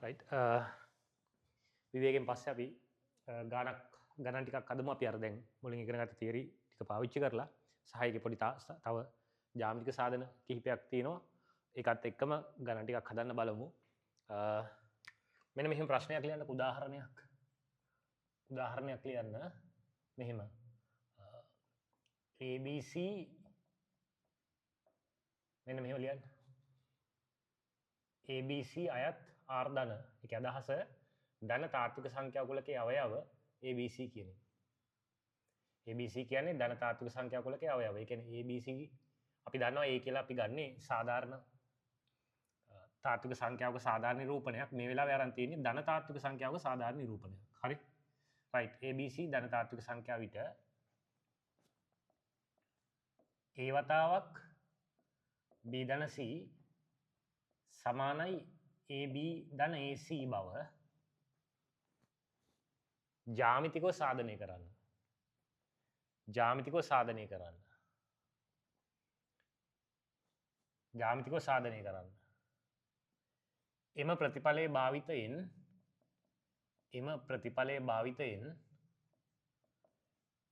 right විවේකයෙන් පස්සේ අපි ගණන් ටිකක් අදමු අපි අර දැන් මුලින් ඉගෙන ගත්ත තියරි ටික පාවිච්චි කරලා සහ ඒකේ පොඩි තව ජ්‍යාමිතික සාධන කිහිපයක් තියෙනවා ඒකත් එක්කම ගණන් ටිකක් හදන්න බලමු මෙන්න මෙහෙම ප්‍රශ්නයක් ලියන්න උදාහරණයක් ලියන්න මෙහෙම ABC මෙන්න මෙහෙම ලියන්න ABC අයත් R ධන ඒක අදහස ධන තාත්වික සංඛ්‍යා කුලකයේ අවයව ABC කියන්නේ. ABC කියන්නේ ධන තාත්වික සංඛ්‍යා කුලකයේ අවයව. ඒ කියන්නේ ABC අපි දන්නවා A කියලා අපි ගන්නේ සාධාරණ තාත්වික සංඛ්‍යාවක සාධාරණ නිරූපණයක්. මේ වෙලාවේ අරන් තියෙන්නේ ධන තාත්වික සංඛ්‍යාවක සාධාරණ නිරූපණයක්. හරි? right ABC ධන තාත්වික සංඛ්‍යාව විට A වතාවක් B ධන C සමානයි AB ධන AC බව ජ්‍යාමිතිකව සාධනය කරන්න. එම ප්‍රතිඵලයේ භාවිතයෙන්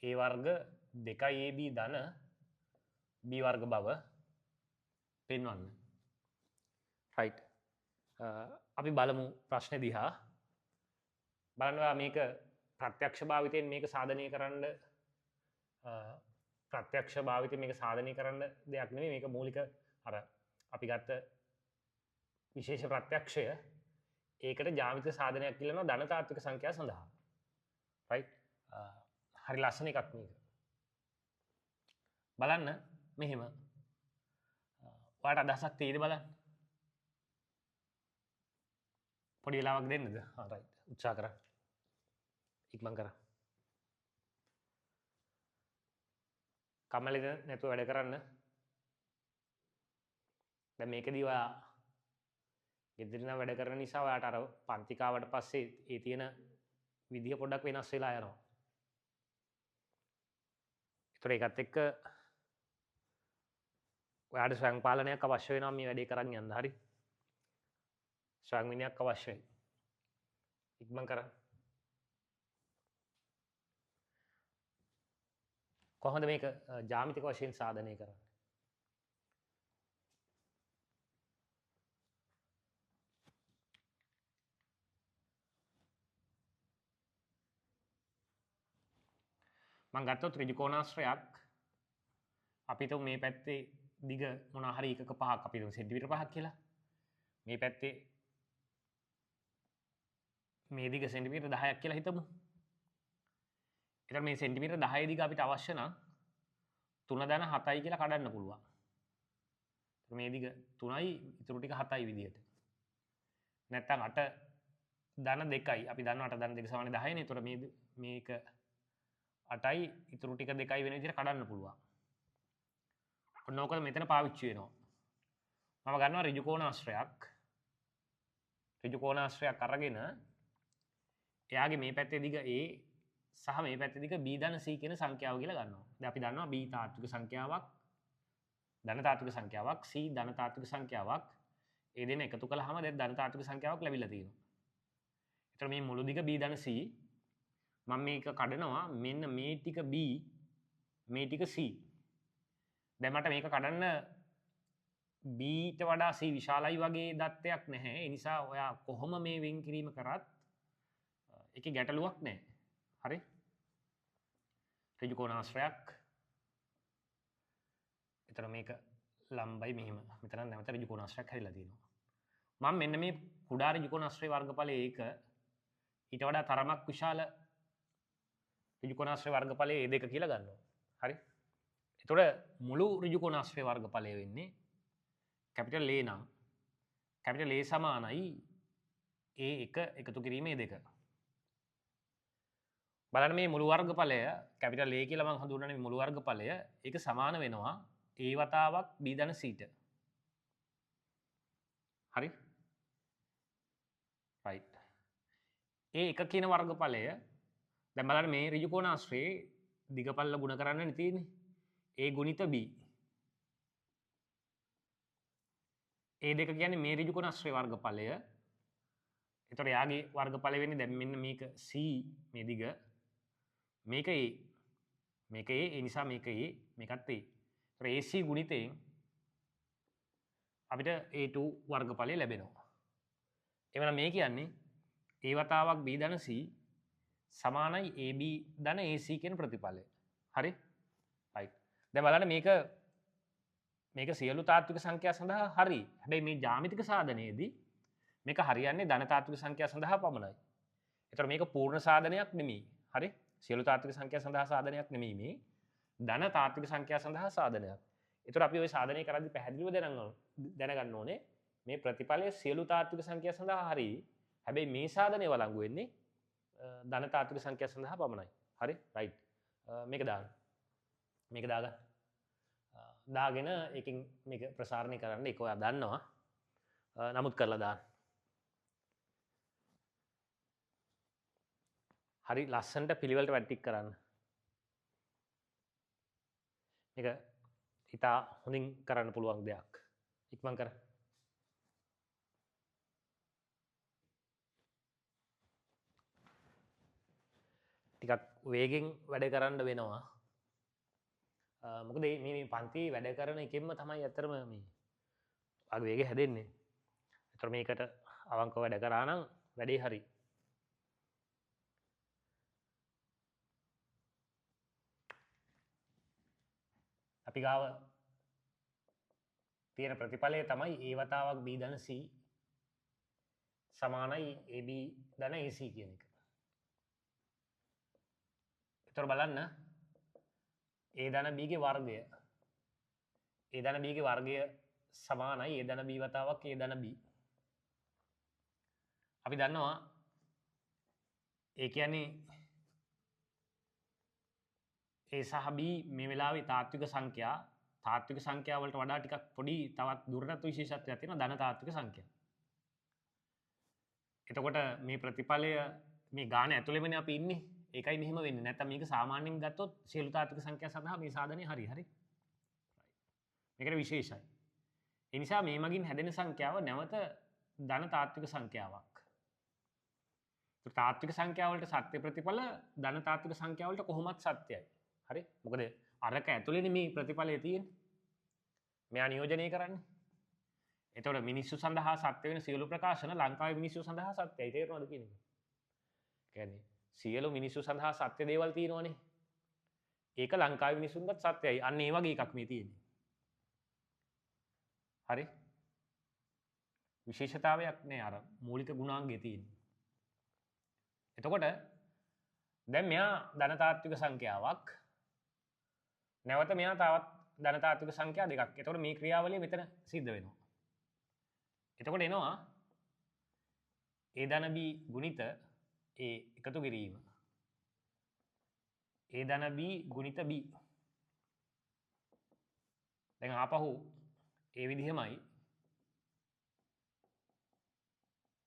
A වර්ග 2AB ධන B වර්ග බව පෙන්වන්න. right අපි බලමු ප්‍රශ්නේ දිහා. බලනවා මේක ප්‍රත්‍යක්ෂ භාවිතයෙන් මේක සාධනය කරන්න දෙයක් නෙමෙයි මේක මූලික අර අපි ගත්ත විශේෂ ප්‍රත්‍යක්ෂය ඒකට ජ්‍යාමිතික සාධනයක් කියලානවා ධන තාත්වික සංඛ්‍යා සඳහා. right හරි ලස්සන එකක් මේක. බලන්න මෙහෙම. ඔයාලට අදහසක් තියෙයිද බලන්න. පොඩි වෙලාවක් දෙන්නද? right උත්සාහ කරන්න. ඉක්මන් කරන්න. කම්මැලිද නැතුව වැඩ කරන්න. දැන් මේකදී ඔයා ගෙදරින් වැඩ කරන නිසා ඔයාට අර පන්ති කාවට පස්සේ ඒ තියෙන විදිය පොඩ්ඩක් වෙනස් වෙලා යනවා. ඒතර ඒකත් එක්ක ඔයාට ස්වයං පාලනයක් අවශ්‍ය වෙනවා මේ වැඩේ කරන් යන්න. හරි? ස්වයං විනයක් අවශ්‍යයි. ඉක්මන් කරන්න. කොහොමද මේක ජ්‍යාමිතික වශයෙන් සාධනය කරන්නේ? මම ගත්තොත් ත්‍රිකෝණාශ්‍රයක් අපි හිතමු මේ පැත්තේ දිග මොනවා හරි එකක 5ක් අපි හිතමු සෙන්ටිමීටර 5ක් කියලා. මේ පැත්තේ මේ දිග සෙන්ටිමීටර 10ක් කියලා හිතමු. එතකොට මේ සෙන්ටිමීටර 10 දිග අපිට අවශ්‍ය නම් 3 ධන 7යි කියලා කඩන්න පුළුවන්. මේ දිග 3යි ඉතුරු ටික 7යි විදියට. නැත්තම් 8 ධන 2යි. අපි දන්නවා 8 ධන 2 සමාන 10නේ. එතකොට මේක 8යි ඉතුරු ටික 2යි වෙන විදියට කඩන්න පුළුවන්. ඔන්න ඕක මෙතන පාවිච්චි වෙනවා. මම ගන්නවා ඍජු කෝණාශ්‍රයක් අරගෙන එයාගේ මේ පැත්තේ දිග A සහ මේ පැත්තේ දිග B ධන C කියන සංඛ්‍යාව කියලා ගන්නවා. දැන් අපි දන්නවා B තාත්වික සංඛ්‍යාවක් ධන තාත්වික සංඛ්‍යාවක් C ධන තාත්වික සංඛ්‍යාවක් ඒ දෙන එකතු කළාම දැන් ධන තාත්වික සංඛ්‍යාවක් ලැබිලා තියෙනවා. ඒතර මේ මුළු දිග B ධන C මම මේක කඩනවා මෙන්න මේ ටික B මේ ටික C. දැන් මට මේක කඩන්න B ට වඩා C විශාලයි වගේ දත්තයක් නැහැ. ඒ නිසා ඔයා කොහොම මේ වෙන් කිරීම කරත් ඒකේ ගැටලුවක් නැහැ. හරි? ඍජු කෝණාශ්‍රයක්. එතන මේක ලම්බයි මෙහෙම. මෙතන නැවත ඍජු කෝණාශ්‍රයක් හැදිලා තියෙනවා. මම මෙන්න මේ කුඩා ඍජු කෝණාශ්‍රයේ වර්ගඵලය ඒක ඊට වඩා තරමක් විශාල ඍජු කෝණාශ්‍රයේ වර්ගඵලය A2 කියලා ගන්නවා. හරි? එතකොට මුළු ඍජු කෝණාශ්‍රයේ වර්ගඵලය වෙන්නේ කැපිටල් A නම් කැපිටල් A සමානයි A1 එකතු කිරීම A2. බලන්න මේ මුළු වර්ගඵලය කැපිටල් A කියලා මම හඳුන්වන්නේ මුළු වර්ගඵලය ඒක සමාන වෙනවා A වතාවක් B ධන C ට. හරි? right. A1 කියන වර්ගඵලය දැන් බලන්න මේ ඍජු කෝණාශ්‍රයේ දිගපල්ල ගුණ කරන්න තියෙන්නේ. A ගුණිත B. A2 කියන්නේ මේ ඍජු කෝණාශ්‍රයේ වර්ගඵලය එතකොට යාගේ වර්ගඵලය වෙන්නේ දැන් මෙන්න මේක C මේ දිග මේක A මේක A ඒ නිසා මේක A මේකත් A. එතකොට AC ගුණිතයෙන් අපිට A2 වර්ගඵලය ලැබෙනවා. එවනම් මේ කියන්නේ A වතාවක් B ධන C සමානයි AB ධන AC කියන ප්‍රතිඵලය. හරි? right. දැන් බලන්න මේක සියලු තාත්වික සංඛ්‍යා සඳහා හරි. හැබැයි මේ ජ්‍යාමිතික සාධනයේදී මේක හරියන්නේ ධන තාත්වික සංඛ්‍යා සඳහා පමණයි. ඒතර මේක පූර්ණ සාධනයක් නෙමෙයි. හරි? සියලු තාත්වික සංඛ්‍යා සඳහා සාධනයක් නෙමෙයි මේ. ධන තාත්වික සංඛ්‍යා සඳහා සාධනයක්. ඒතර අපි ওই සාධනය කරද්දී පැහැදිලිව දැනගන්න ඕනේ මේ ප්‍රතිඵලය සියලු තාත්වික සංඛ්‍යා සඳහා හරි. හැබැයි මේ සාධනය වළංගු වෙන්නේ ධන තාත්වික සංඛ්‍යා සඳහා පමණයි. හරි? right. මේක දාන්න. මේක දාගන්න. දාගෙන ඒකෙන් මේක ප්‍රසාරණය කරන්න ඒක ඔයා දන්නවා. නමුත් කරලා දාන්න. හරි ලස්සනට පිළිවෙලට වැටික් කරන්න. මේක ඉතා හොඳින් කරන්න පුළුවන් දෙයක්. ඉක්මන් කර. ටිකක් වේගෙන් වැඩ කරන්න වෙනවා. මොකද මේ පන්ති වැඩ කරන එකෙන්ම තමයි ඇත්තටම මේ වගේ වේගෙ හැදෙන්නේ. ඒතර මේකට අවංකව වැඩ කරා නම් වැඩේ හරි. අපි ගාව තියෙන ප්‍රතිඵලය තමයි A වතාවක් B ධන C සමානයි AB ධන AC කියන එක. ඒතර බලන්න A ධන B ගේ වර්ගය A ධන B ගේ වර්ගය සමානයි A ධන B වතාවක් A ධන B. අපි දන්නවා ඒ කියන්නේ A සහ B මේ වෙලාවේ තාත්වික සංඛ්‍යා වලට වඩා ටිකක් පොඩි තවත් දුරටත් විශේෂත්වයක් තියෙනවා ධන තාත්වික සංඛ්‍යා. එතකොට මේ ප්‍රතිඵලය මේ ගාන ඇතුළෙමනේ අපි ඉන්නේ. ඒකයි මෙහෙම වෙන්නේ. නැත්නම් මේක සාමාන්‍යයෙන් ගත්තොත් සියලු තාත්වික සංඛ්‍යා සඳහා මේ සාධනය හරි. මේකට විශේෂයි. ඒ නිසා මේ මගින් හැදෙන සංඛ්‍යාව නැවත ධන තාත්වික සංඛ්‍යාවක්. තාත්වික සංඛ්‍යා වලට සත්‍ය ප්‍රතිඵල ධන තාත්වික සංඛ්‍යා වලට කොහොමත් සත්‍යයි. හරි? මොකද අරක ඇතුළේනේ මේ ප්‍රතිඵලය තියෙන්නේ. මෙයා නියෝජනය කරන්නේ. එතකොට මිනිස්සු සඳහා සත්‍ය වෙන සියලු ප්‍රකාශන ලංකාවේ මිනිස්සු සඳහා සත්‍යයි. තේරෙනවද කියන එක? කියන්නේ සියලු මිනිස්සු සඳහා සත්‍ය දේවල් තියෙනවනේ. ඒක ලංකාවේ මිනිස්සුන්ටත් සත්‍යයි. අන්න ඒ වගේ එකක් මේ තියෙන්නේ. හරි? විශේෂතාවයක් නෑ අර මූලික ගුණාංගයේ තියෙන්නේ. එතකොට දැන් මෙයා ධන තාත්වික සංඛ්‍යාවක් නැවත මෙයා තවත් ධන තාත්වික සංඛ්‍යා දෙකක්. එතකොට මේ ක්‍රියාවලිය මෙතන සිද්ධ වෙනවා. එතකොට එනවා A ධන B ගුණිත A එකතු කිරීම. A ධන B ගුණිත B. දැන් ආපහු ඒ විදිහමයි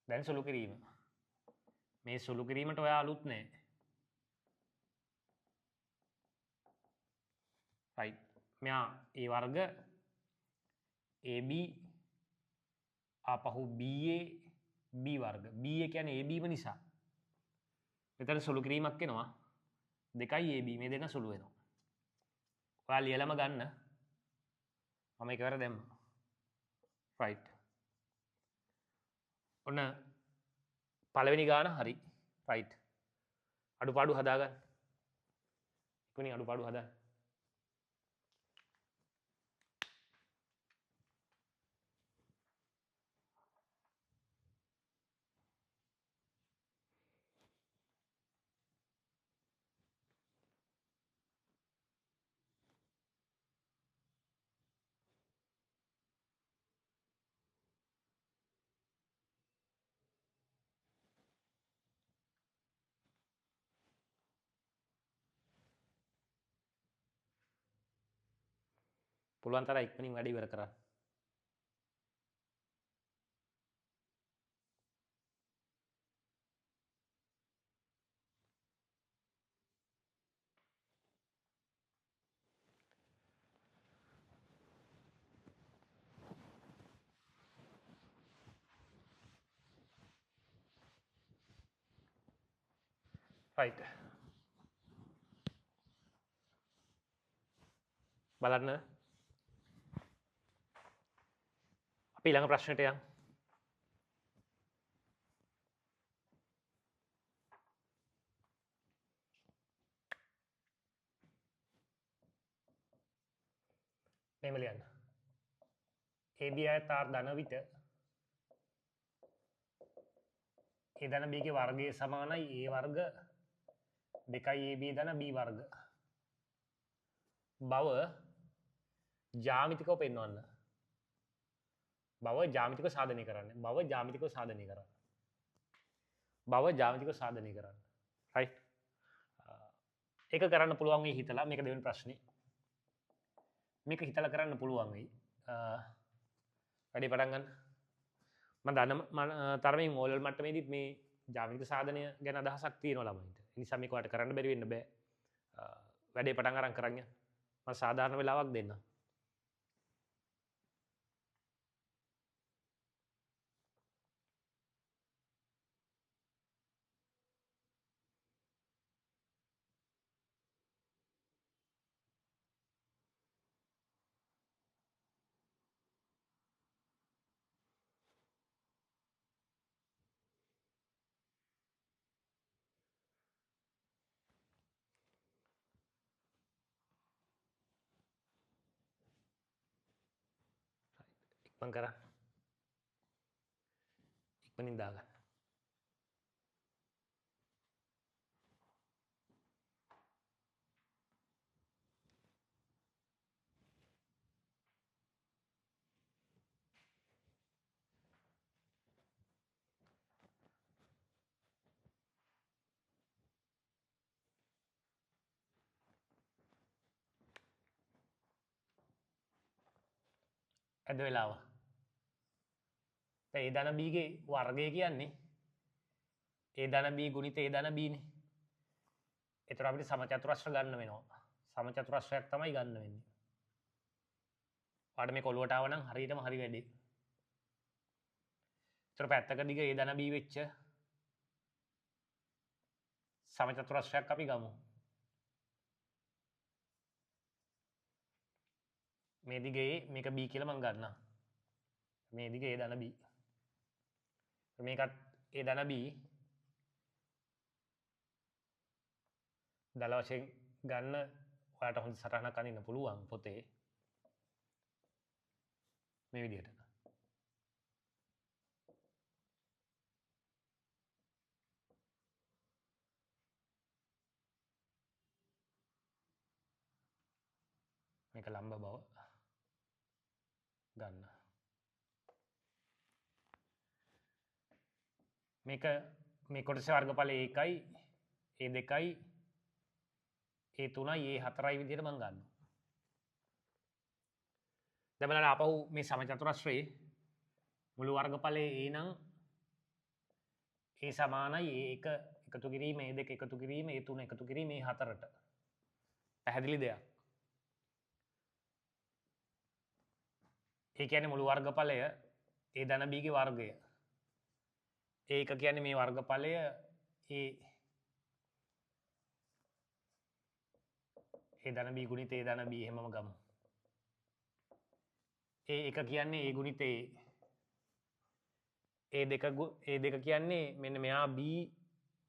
දැන් සුළු කිරීම. මේ සුළු කිරීමට ඔයා අලුත් නෑ. right. මෙයා A වර්ග AB ආපහු BA B වර්ග. BA කියන්නේ AB ම නිසා. මෙතන සුළු කිරීමක් එනවා. 2යි AB මේ දෙන්න සුළු වෙනවා. ඔයා ලියලම ගන්න. මම එකවර දැම්මා. right. ඔන්න පළවෙනි ගාන හරි. right. අඩුපාඩු හදාගන්න. ඉක්මනින් අඩුපාඩු හදාගන්න. පුළුවන් තරම් ඉක්මනින් වැඩ ඉවර කරන්න. right බලන්න අපි ඊළඟ ප්‍රශ්නෙට යමු මෙහෙම ලියන්න AB ආයත R ධන විට A ධන B ගේ වර්ගය සමානයි A වර්ග 2 AB ධන B වර්ග බව ජ්‍යාමිතිකව පෙන්වන්න බව ජ්‍යාමිතිකව සාධනය කරන්න බව ජ්‍යාමිතිකව සාධනය කරන්න බව ජ්‍යාමිතිකව සාධනය කරන්න right ඒක කරන්න පුළුවන් වෙයි හිතලා මේක දෙවෙනි ප්‍රශ්නේ මේක හිතලා කරන්න පුළුවන් වෙයි වැඩි පටන් ගන්න මම දන්න තරමින් ඕලල් මට්ටමේදීත් මේ ජ්‍යාමිතික සාධනය ගැන අදහසක් තියෙනවා ළමයින්ට ඒ නිසා මේක ඔයාලට කරන්න බැරි වෙන්න බෑ වැඩේ පටන් අරන් කරන් යන්න මම සාධාරණ වෙලාවක් දෙන්න ඉක්මන් කරන්න ඉක්මනින් දාගන්න ඇද වෙලාව ඒ ධන B ගේ වර්ගය කියන්නේ A ධන B ගුණිත A ධන B නේ ඒතර අපිට සමචතුරස්‍ර ගන්න වෙනවා සමචතුරස්‍රයක් තමයි ගන්න වෙන්නේ ඔයාලට මේක ඔලුවට ආව නම් හරියටම හරි වැඩේ ඒතර පැත්තක දිග A ධන B වෙච්ච සමචතුරස්‍රයක් අපි ගමු මේ දිගේ මේක B කියලා මම ගන්නවා මේ දිගේ A ධන B මේකත් A ධන B දල වශයෙන් ගන්න ඔයාලට හොඳ සටහනක් අඳින්න පුළුවන් පොතේ මේ විදිහට මේක ලම්බ බව ගන්න මේක මේ කොටසේ වර්ගඵලය 1යි A2යි A3යි A4යි විදිහට මම ගන්නවා දැන් බලන්න ආපහු මේ සමචතුරස්‍රයේ මුළු වර්ගඵලයේ A නම් A සමානයි A1 එකතු කිරීම A2 එකතු කිරීම A3 එකතු කිරීම A4ට පැහැදිලි දෙයක් ඒ කියන්නේ මුළු වර්ගඵලය A ධන B ගේ වර්ගය A1 කියන්නේ මේ වර්ගඵලය A ධන B ගුණිත A ධන B එහෙමම ගමු A1 කියන්නේ A ගුණිත A2 කියන්නේ මෙන්න මෙයා B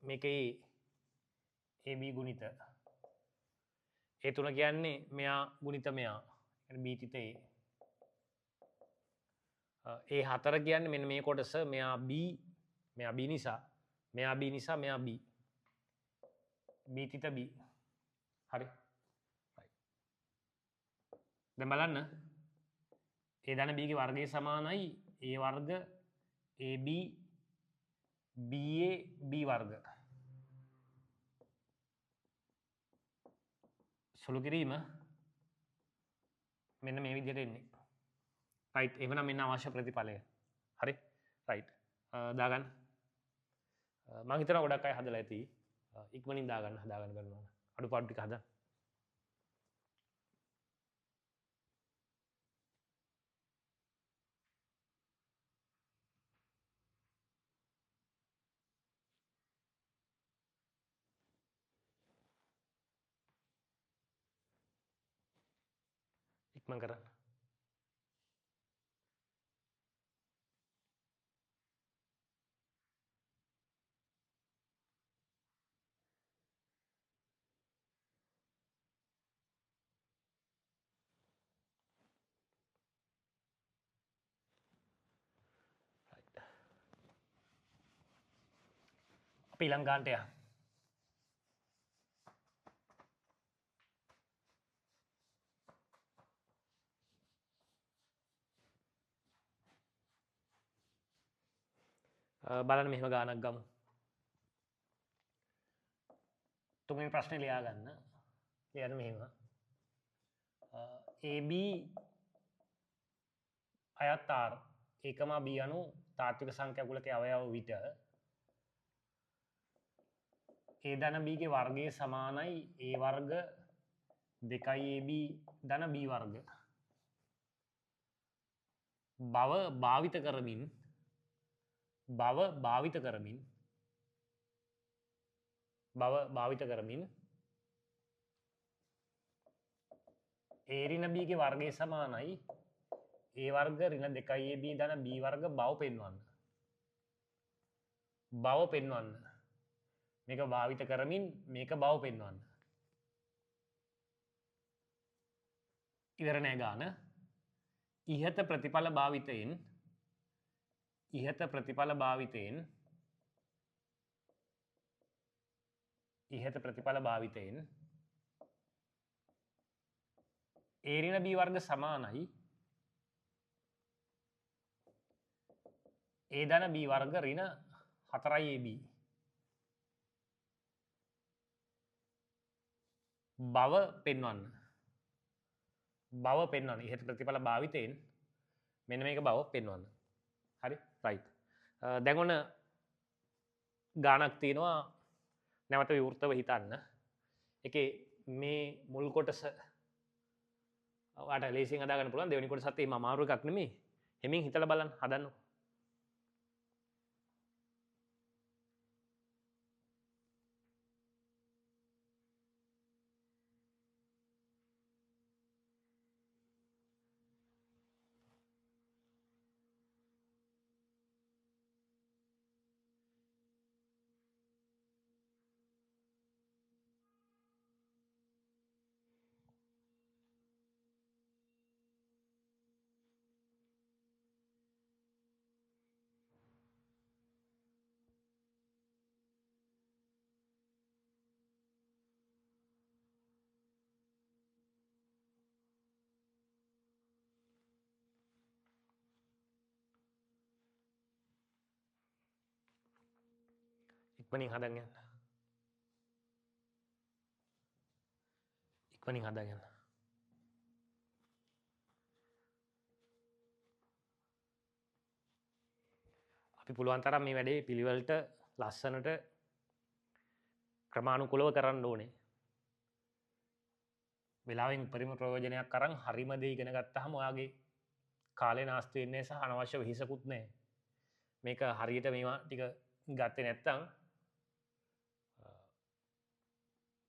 මේක AB ගුණිත A3 කියන්නේ මෙයා ගුණිත මෙයා B තිත A4 කියන්නේ මෙන්න මේ කොටස මෙයා B නිසා මෙයා B නිසා මෙයා B තිත B හරි දැන් බලන්න A ධන B ගේ වර්ගය සමානයි A වර්ග AB BA B වර්ග සුළු කිරීම මෙන්න මේ විදිහට එන්නේ right එහෙනම් මෙන්න අවශ්‍ය ප්‍රතිඵලය හරි right දාගන්න මම හිතනවා ගොඩක් අය හදලා ඇති ඉක්මනින් දාගන්න හදාගන්න බලන්න අඩුපාඩු ටික හදන්න මම කරන්න. අපි ඊළඟ ගානට යමු. බලන්න මෙහෙම ගානක් ගමු. තුන්වෙනි ප්‍රශ්නේ ලියා ගන්න. ලියන්න මෙහෙම. AB අයත් R ඒකම B අනු තාත්වික සංඛ්‍යාකුලක අවයව විට A ධන B ගේ වර්ගයේ සමානයි A වර්ග 2AB ධන B වර්ග බව භාවිත කරමින් A ඍණ B ගේ වර්ගයේ සමානයි A වර්ග ඍණ 2AB ධන B වර්ග බව පෙන්වන්න. මේක භාවිත කරමින් මේක බව පෙන්වන්න. ඉවර නෑ ගාන. ඉහත ප්‍රතිඵල භාවිතයෙන් A ඍණ B වර්ග සමානයි A ධන B වර්ග ඍණ 4AB බව පෙන්වන්න. ඉහත ප්‍රතිඵල භාවිතයෙන් මෙන්න මේක බව පෙන්වන්න. හරි රයිට්. දැන් ඔන්න ගානක් තියෙනවා නැවත විවෘතව හිතන්න. ඒකේ මේ මුල් කොටස ඔයාලට ලේසියෙන් හදා ගන්න පුළුවන්. දෙවෙනි කොටසත් එහෙම අමාරු එකක් නෙමෙයි. හැමින් හිතලා බලන්න හදන්න. ඉක්මනින් හදන්න. අපි පුළුවන් තරම් මේ වැඩේ පිළිවෙලට ලස්සනට ක්‍රමානුකූලව කරන්න ඕනේ. වෙලාවෙන් උපරිම ප්‍රයෝජනයක් අරන් හරිම දේ ඉගෙන ගත්තාම ඔයාගේ කාලේ නාස්ති වෙන්නේ සහ අනවශ්‍ය වෙහෙසකුත් නැහැ. මේක හරියට මේවා ටික ගත්තේ නැත්නම්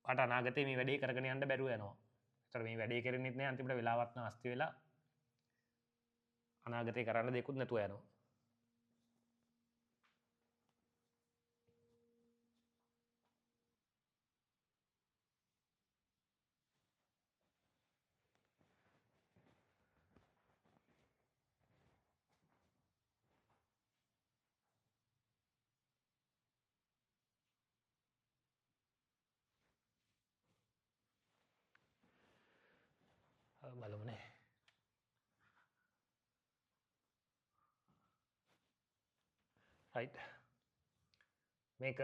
ඔයාට අනාගතේ මේ වැඩේ කරගෙන යන්න බැරුව යනවා. ඒතර මේ වැඩේ කරෙන්නෙත් නැහැ අන්තිමට වෙලාවත් නාස්ති වෙලා අනාගතේ කරන්න දෙයක්වත් නැතුව යනවා. බලමුනේ. රයිට්. මේක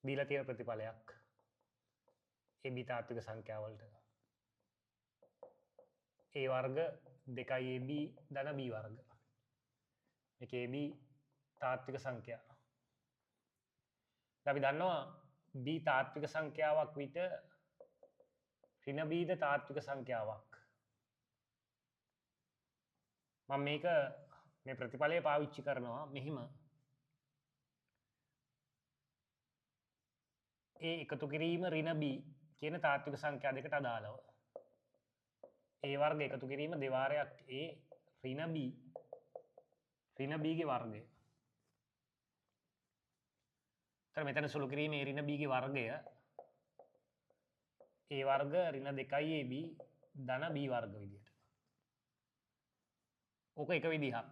දීලා තියෙන ප්‍රතිඵලයක් AB තාත්වික සංඛ්‍යාවලට A වර්ග 2AB ධන B වර්ග. මේක AB තාත්වික සංඛ්‍යා. අපි දන්නවා B තාත්වික සංඛ්‍යාවක් විට ඍණ B ද තාත්වික සංඛ්‍යාවක්. මම මේක මේ ප්‍රතිඵලය පාවිච්චි කරනවා මෙහිම A එකතු කිරීම ඍණ B කියන තාත්වික සංඛ්‍යා දෙකට අදාළව. A වර්ග එකතු කිරීම දෙවාරයක් A ඍණ B ඍණ B ගේ වර්ගය. එතන මෙතන සුළු කිරීමේ ඍණ B ගේ වර්ගය A වර්ග ඍණ 2 AB ධන B වර්ග විදියට. ඕක එක විදිහක්.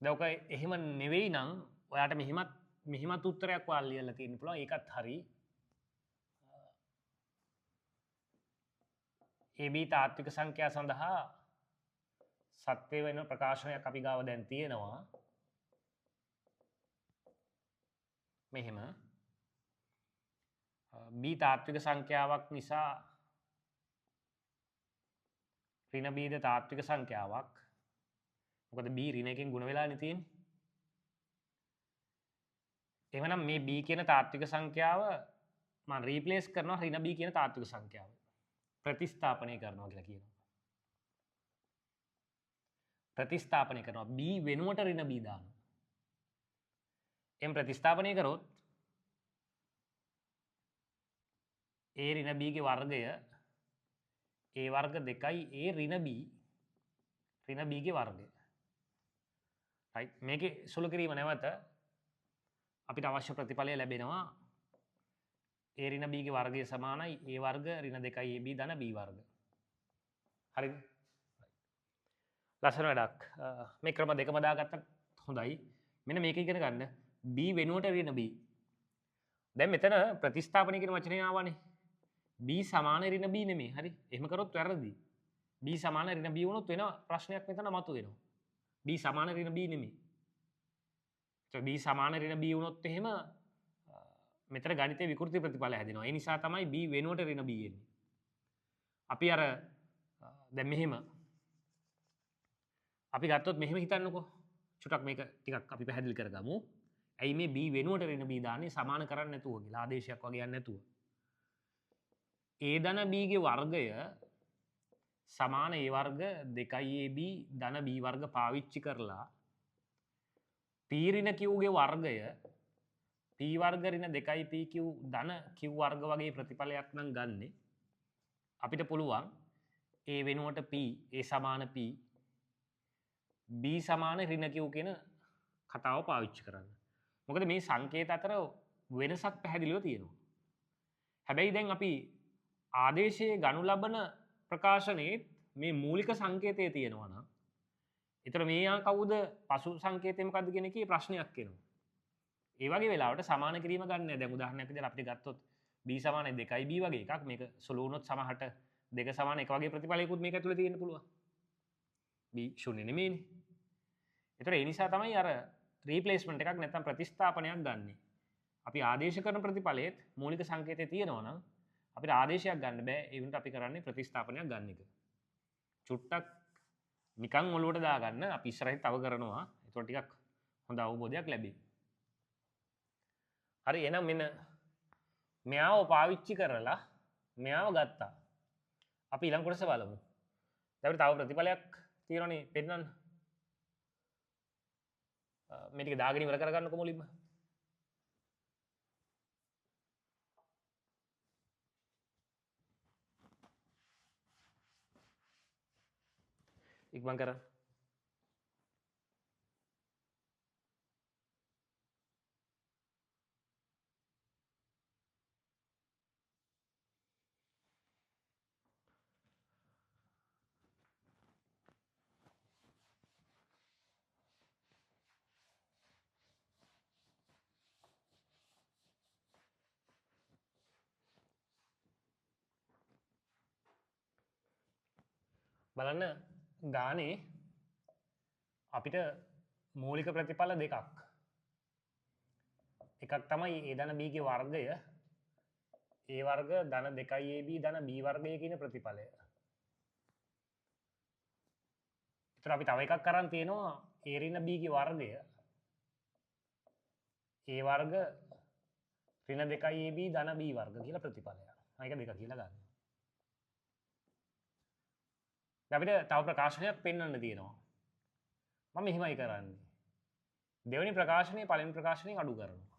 දැන් ඔක එහෙම නෙවෙයි නම් ඔයාට මෙහිමත් උත්තරයක් වාල් ලියලා තියෙන්න පුළුවන්. ඒකත් හරි. AB තාත්වික සංඛ්‍යා සඳහා සත්‍ය වෙන ප්‍රකාශනයක් අපි ගාව දැන් තියෙනවා. මෙහෙම B තාත්වික සංඛ්‍යාවක් නිසා ඍණ B ද තාත්වික සංඛ්‍යාවක්. මොකද B ඍණ එකෙන් ගුණ වෙලානේ තියෙන්නේ. එහෙනම් මේ B කියන තාත්වික සංඛ්‍යාව මම රීප්ලේස් කරනවා ඍණ B කියන තාත්වික සංඛ්‍යාව. ප්‍රතිස්ථාපනය කරනවා කියලා කියනවා. ප්‍රතිස්ථාපනය කරනවා B වෙනුවට ඍණ B දානවා. එම් ප්‍රතිස්ථාපනය කරොත් A ඍණ B ගේ වර්ගය A වර්ග 2යි A ඍණ B ඍණ B ගේ වර්ගය. රයිට් මේකේ සුළු කිරීම නැවත අපිට අවශ්‍ය ප්‍රතිඵලය ලැබෙනවා A ඍණ B ගේ වර්ගය සමානයි A වර්ග ඍණ 2යි AB ධන B වර්ග. හරිද? ලස්සන වැඩක්. මේ ක්‍රම දෙකම දාගත්තත් හොඳයි. මෙන්න මේක ඉගෙන ගන්න. B වෙනුවට ඍණ B. දැන් මෙතන ප්‍රතිස්ථාපනය කියන වචනේ ආවනේ. B සමාන ඍණ B නෙමෙයි. හරි. එහෙම කරොත් වැරදි. B සමාන ඍණ B වුණොත් වෙන ප්‍රශ්නයක් මෙතන මතුවෙනවා. B සමාන ඍණ B නෙමෙයි. B සමාන ඍණ B වුණොත් එහෙම මෙතන ගණිතයේ විකෘති ප්‍රතිඵල හැදෙනවා. ඒ නිසා තමයි B වෙනුවට ඍණ B එන්නේ. අපි අර දැන් මෙහෙම අපි ගත්තොත් මෙහෙම හිතන්නකෝ. චුට්ටක් මේක ටිකක් අපි පැහැදිලි කරගමු. ඇයි මේ B වෙනුවට ඍණ B දාන්නේ සමාන කරන්නේ නැතුව කියලා ආදේශයක් වගේ යන්නේ නැතුව. A ධන B ගේ වර්ගය සමාන A වර්ග 2 AB ධන B වර්ග පාවිච්චි කරලා P ඍණ Q ගේ වර්ගය P වර්ග ඍණ 2 PQ ධන Q වර්ග වගේ ප්‍රතිඵලයක් නම් ගන්නෙ අපිට පුළුවන් A වෙනුවට P A සමාන P B සමාන ඍණ Q කියන කතාව පාවිච්චි කරන්න. මොකද මේ සංකේත අතර වෙනසක් පැහැදිලිව තියෙනවා. හැබැයි දැන් අපි ආදේශයේ ගනු ලබන ප්‍රකාශනයේ මේ මූලික සංකේතය තියෙනවා නම් ඒතර මේ කවුද පසු සංකේතය මොකද්ද කියන එකේ ප්‍රශ්නයක් එනවා. ඒ වගේ වෙලාවට සමාන කිරීම ගන්න නැහැ. දැන් උදාහරණයක් විදිහට අපිට ගත්තොත් B සමාන 2යි B වගේ එකක් මේක සුළු වුණොත් සමහරට 2 සමාන 1 වගේ ප්‍රතිඵලයකුත් මේක ඇතුලේ තියෙන්න පුළුවන්. B ශුන්‍ය නෙමෙයිනේ. ඒතර ඒ නිසා තමයි අර රීප්ලේස්මන්ට් එකක් නැත්නම් ප්‍රතිස්ථාපනයක් ගන්නෙ. අපි ආදේශ කරන ප්‍රතිඵලයේත් මූලික සංකේතය තියෙනවා නම් අපිට ආදේශයක් ගන්න බෑ. ඒ වුණත් අපි කරන්නේ ප්‍රතිස්ථාපනයක් ගන්න එක. චුට්ටක් නිකන් ඔලුවට දාගන්න අපි ඉස්සරහින් තව කරනවා. ඒතකොට ටිකක් හොඳ අවබෝධයක් ලැබෙයි. හරි එහෙනම් මෙන්න මෙයාව පාවිච්චි කරලා මෙයාව ගත්තා. අපි ඊළඟ කොටස බලමු. දැන් තව ප්‍රතිඵලයක් තියෙනවනේ පෙන්නන්න. මේ ටික දාගෙන ඉවර කරගන්නකො මුලින්ම. ඉක්මන් කරන්න. බලන්න ගානේ අපිට මූලික ප්‍රතිඵල දෙකක්. එකක් තමයි A ධන B ගේ වර්ගය A වර්ග ධන 2 AB ධන B වර්ගය කියන ප්‍රතිඵලය. ඒතර අපි තව එකක් කරන් තියෙනවා A ඍණ B ගේ වර්ගය A වර්ග ඍණ 2 AB ධන B වර්ග කියලා ප්‍රතිඵලයක්. ඒක දෙක කියලා ගන්න. අපිට තව ප්‍රකාශනයක් පෙන්වන්න තියෙනවා. මම මෙහිමයි කරන්නේ. දෙවෙනි ප්‍රකාශනයේ පළවෙනි ප්‍රකාශනයෙන් අඩු කරනවා.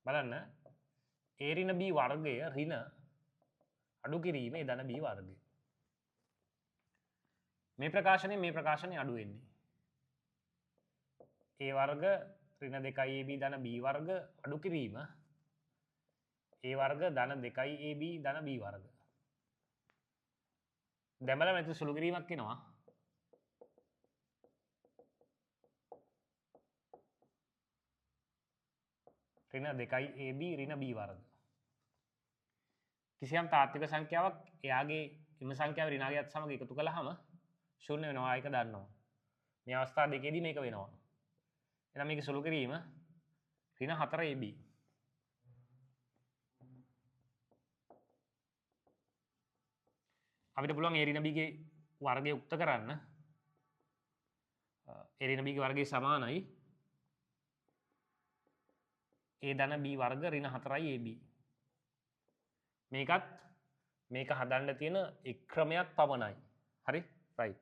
බලන්න A ඍණ B වර්ගය ඍණ අඩු කිරීමේ ධන B වර්ගය. මේ ප්‍රකාශනය අඩු වෙන්නේ. A වර්ග ඍණ 2ab ධන B වර්ග අඩු කිරීම A වර්ග ධන 2ab ධන B වර්ග. දැන් බලන්න මෙතන සුළු කිරීමක් එනවා. ඍණ 2ab ඍණ B වර්ග. කිසියම් තාත්වික සංඛ්‍යාවක් එයාගේ එම සංඛ්‍යාව ඍණාගයත් සමග එකතු කළාම ශූන්‍ය වෙනවා ඒක දන්නවා. මේ අවස්ථා දෙකේදී මේක වෙනවා. එහෙනම් මේක සුළු කිරීම ඍණ 4ab. අපිට පුළුවන් a ඍණ b ගේ වර්ගය උක්ත කරන්න. a ඍණ b ගේ වර්ගය සමානයි a ධන b වර්ග ඍණ 4ab. මේකත් මේක හදන්න තියෙන එක් ක්‍රමයක් පමණයි. හරි? රයිට්.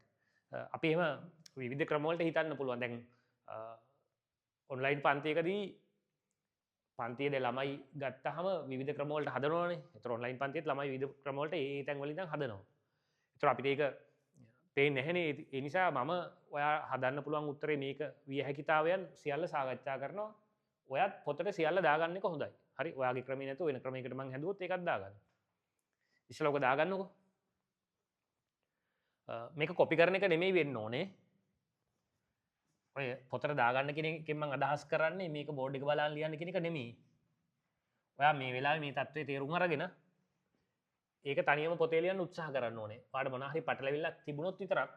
අපි එහෙම විවිධ ක්‍රම වලට හිතන්න පුළුවන්. දැන් ඔන්ලයින් පන්තියකදී පන්තියේ ළමයි ගත්තාම විවිධ ක්‍රම වලට හදනවනේ. ඒතර ඔන්ලයින් පන්තියේත් ළමයි විවිධ ක්‍රම වලට ඒ තැන් වලින් දැන් හදනවා. ඒතර අපිට ඒක පේන්නේ නැහැනේ. ඒ නිසා මම ඔයා හදන්න පුළුවන් උත්තරේ මේක විය හැකිතාවයන් සියල්ල සාකච්ඡා කරනවා. ඔයත් පොතට සියල්ල දාගන්න එක හොඳයි. හරි? ඔයාගේ ක්‍රමේ නැතුව වෙන ක්‍රමයකට මම හැදුවොත් ඒකත් දාගන්න. ඉස්සෙල්ලා ඔක දාගන්නකෝ. මේක කොපි කරන එක නෙමෙයි වෙන්න ඕනේ. ඔය පොතට දාගන්න කියන එකෙන් මම අදහස් කරන්නේ මේක බෝඩ් එක බලන් ලියන්න කියන එක නෙමෙයි. ඔයා මේ වෙලාවේ මේ தત્ත්වයේ තේරුම් අරගෙන ඒක තනියම පොතේ ලියන්න උත්සාහ කරන්න ඕනේ. ඔයාලට මොනවා හරි පටලවිල්ලක් තිබුණොත් විතරක්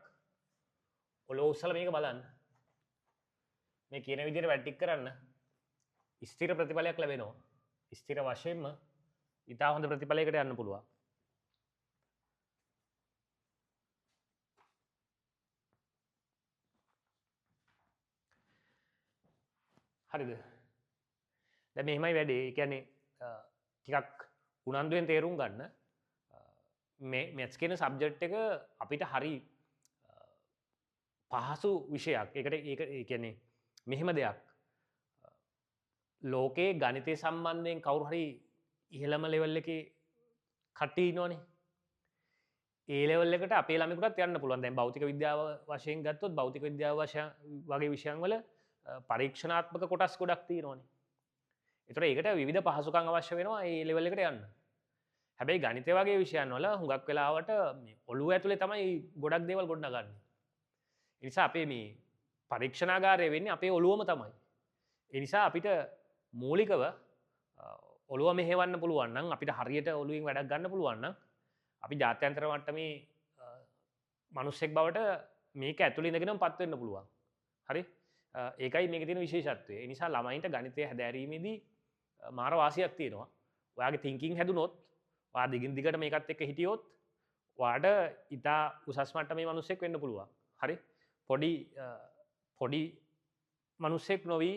ඔලුව උස්සලා මේක බලන්න. මේ කියන විදිහට වැඩ ටික කරන්න. ස්ථිර ප්‍රතිඵලයක් ලැබෙනවා. ස්ථිර වශයෙන්ම ඉතා හොඳ ප්‍රතිඵලයකට යන්න පුළුවන්. හරිද? දැන් මෙහෙමයි වැඩේ. ඒ කියන්නේ ටිකක් උනන්දුවෙන් තේරුම් ගන්න. මේ මැත්ස් කියන සබ්ජෙක්ට් එක අපිට හරි පහසු විෂයක්. ඒකට ඒක ඒ කියන්නේ මෙහෙම දෙයක්. ලෝකයේ ගණිතය සම්බන්ධයෙන් කවුරු හරි ඉහළම ලෙවල් එකේ කට්ටිය ඉන්නවනේ. ඒ ලෙවල් එකට අපේ ළමයෙකුටත් යන්න පුළුවන්. දැන් භෞතික විද්‍යාව වශයෙන් ගත්තොත් භෞතික විද්‍යාව වගේ විෂයන් වල පරීක්ෂණාත්මක කොටස් ගොඩක් තියෙනවනේ. ඒතර ඒකට විවිධ පහසුකම් අවශ්‍ය වෙනවා ඒ ලෙවල් එකට යන්න. හැබැයි ගණිතය වගේ විෂයන් වල හුඟක් වෙලාවට මේ ඔළුව ඇතුලේ තමයි ගොඩක් දේවල් ගොඩනගන්නේ. ඒ නිසා අපේ මේ පරීක්ෂණාගාරය වෙන්නේ අපේ ඔළුවම තමයි. ඒ නිසා අපිට මූලිකව ඔළුව මෙහෙවන්න පුළුවන් නම් අපිට හරියට ඔළුවෙන් වැඩක් ගන්න පුළුවන් නම් අපි ජාත්‍යන්තර මට්ටමේ මිනිස්සෙක් බවට මේක ඇතුළේ ඉඳගෙනම පත් වෙන්න පුළුවන්. හරි? ඒකයි මේකේ තියෙන විශේෂත්වය. ඒ නිසා ළමයින්ට ගණිතය හැදෑරීමේදී මාර වාසියක් තියෙනවා. ඔයාගේ thinking හැදුනොත්, ඔයා දිගින් දිගට මේකත් එක්ක හිටියොත්, ඔයාට ඉතා උසස් මට්ටමේ මිනිස්සෙක් වෙන්න පුළුවන්. හරි? පොඩි මිනිස්සෙක් නොවි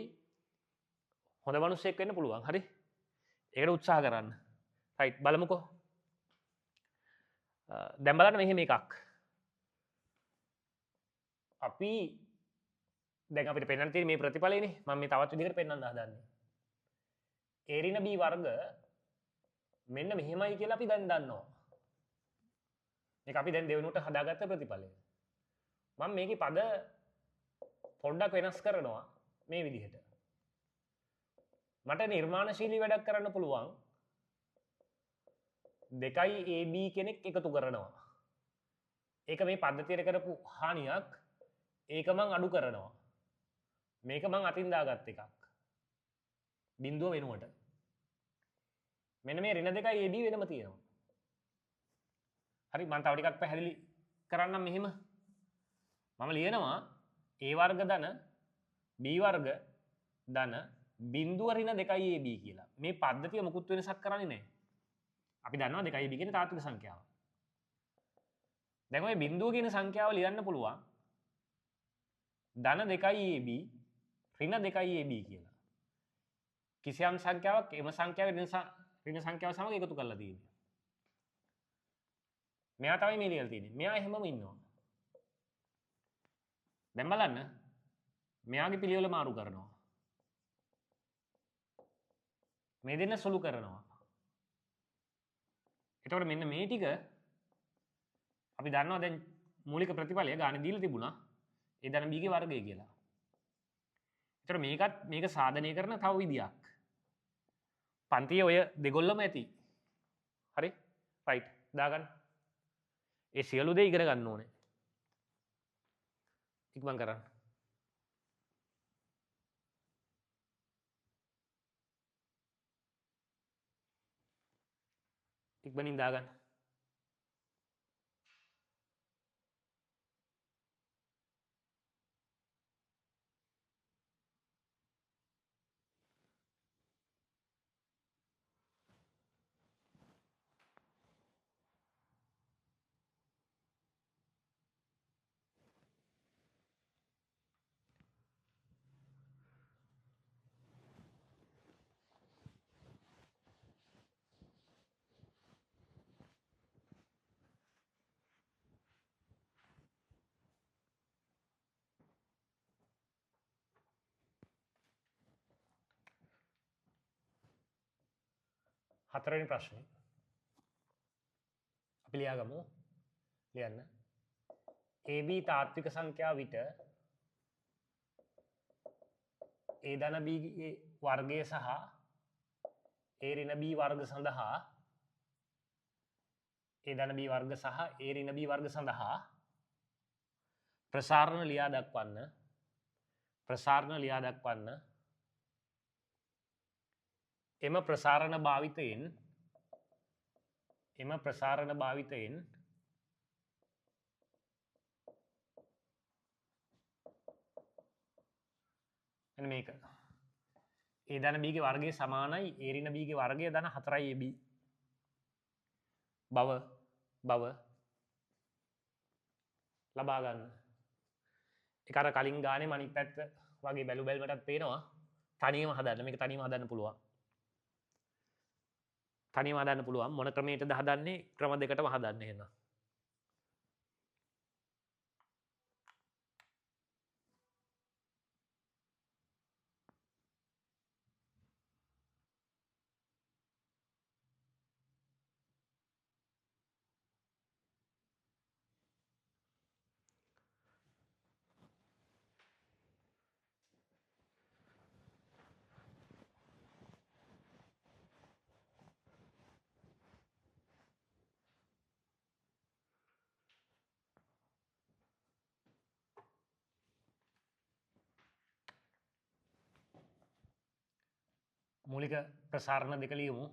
හොඳ මිනිස්සෙක් වෙන්න පුළුවන්. හරි? ඒකට උත්සාහ කරන්න. රයිට් බලමුකෝ. දැන් බලන්න මෙහෙම එකක්. අපි දැන් අපිට පෙන්වන්න තියෙන මේ ප්‍රතිඵලයනේ. මම මේ තවත් විදිහකට පෙන්වන්න හදන්නේ. a ඍණ b වර්ග මෙන්න මෙහෙමයි කියලා අපි දැන් දන්නවා. මේක අපි දැන් දෙවෙනුවට හදාගත්ත ප්‍රතිඵලය. මම මේකේ පද පොඩ්ඩක් වෙනස් කරනවා මේ විදිහට. මට නිර්මාණශීලී වැඩක් කරන්න පුළුවන් 2ab කෙනෙක් එකතු කරනවා. ඒක මේ පද්ධතියට කරපු හානියක්. ඒක මං අඩු කරනවා. මේක මං අතින් දාගත් එකක්. බිඳුව වෙනුවට. මෙන්න මේ ඍණ 2ab වෙනම තියෙනවා. හරි මං තව ටිකක් පැහැදිලි කරන්නම් මෙහෙම. මම ලියනවා a වර්ග ධන b වර්ග ධන බිඳුව ඍණ 2ab කියලා. මේ පද්ධතිය මොකුත් වෙනසක් කරන්නේ නැහැ. අපි දන්නවා 2ab කියන්නේ තාත්වික සංඛ්‍යාව. දැන් ඔය බිඳුව කියන සංඛ්‍යාව ලියන්න පුළුවන් ධන 2ab ඍණ 2ab කියලා. කිසියම් සංඛ්‍යාවක් එම සංඛ්‍යාවේ ඍණ සංඛ්‍යාව සමග එකතු කරලා තියෙනවා. මෙයා තමයි මේ ලියලා තියෙන්නේ. මෙයා එහෙමම ඉන්නවා. දැන් බලන්න මෙයාගේ පිළිවෙල මාරු කරනවා. මේ දෙන්න සුළු කරනවා. එතකොට මෙන්න මේ ටික අපි දන්නවා දැන් මූලික ප්‍රතිඵලය ගානේ දීලා තිබුණා a ධන b ගේ වර්ගය කියලා. එතකොට මේක සාධනය කරන තව විදියක්. පන්තියේ ඔය දෙගොල්ලම ඇති. හරි? රයිට්. දාගන්න. ඒ සියලු දේ ඉගෙන ගන්න ඕනේ. ඉක්මන් කරන්න. ඉක්මනින් දාගන්න. හතරවෙනි ප්‍රශ්නේ. අපි ලියාගමු. ලියන්න. AB තාත්වික සංඛ්‍යා විට a ධන b ගේ වර්ගය සහ a ඍණ b වර්ග සඳහා a ධන b වර්ග සහ a ඍණ b වර්ග සඳහා ප්‍රසාරණ ලියා දක්වන්න. එම ප්‍රසාරණ භාවිතයෙන් එන්න මේක a ධන b ගේ වර්ගය සමානයි a ඍණ b ගේ වර්ගය ධන 4ab බව ලබා ගන්න. ඒක අර කලින් ගානේ අනිත් පැත්ත වගේ බැලුමටත් පේනවා. තනියම හදන්න. මේක තනියම හදන්න පුළුවන්. මොන ක්‍රමයකටද හදන්නේ? ක්‍රම දෙකටම හදන්න එහෙනම්. මූලික ප්‍රසාරණ දෙක ලියමු.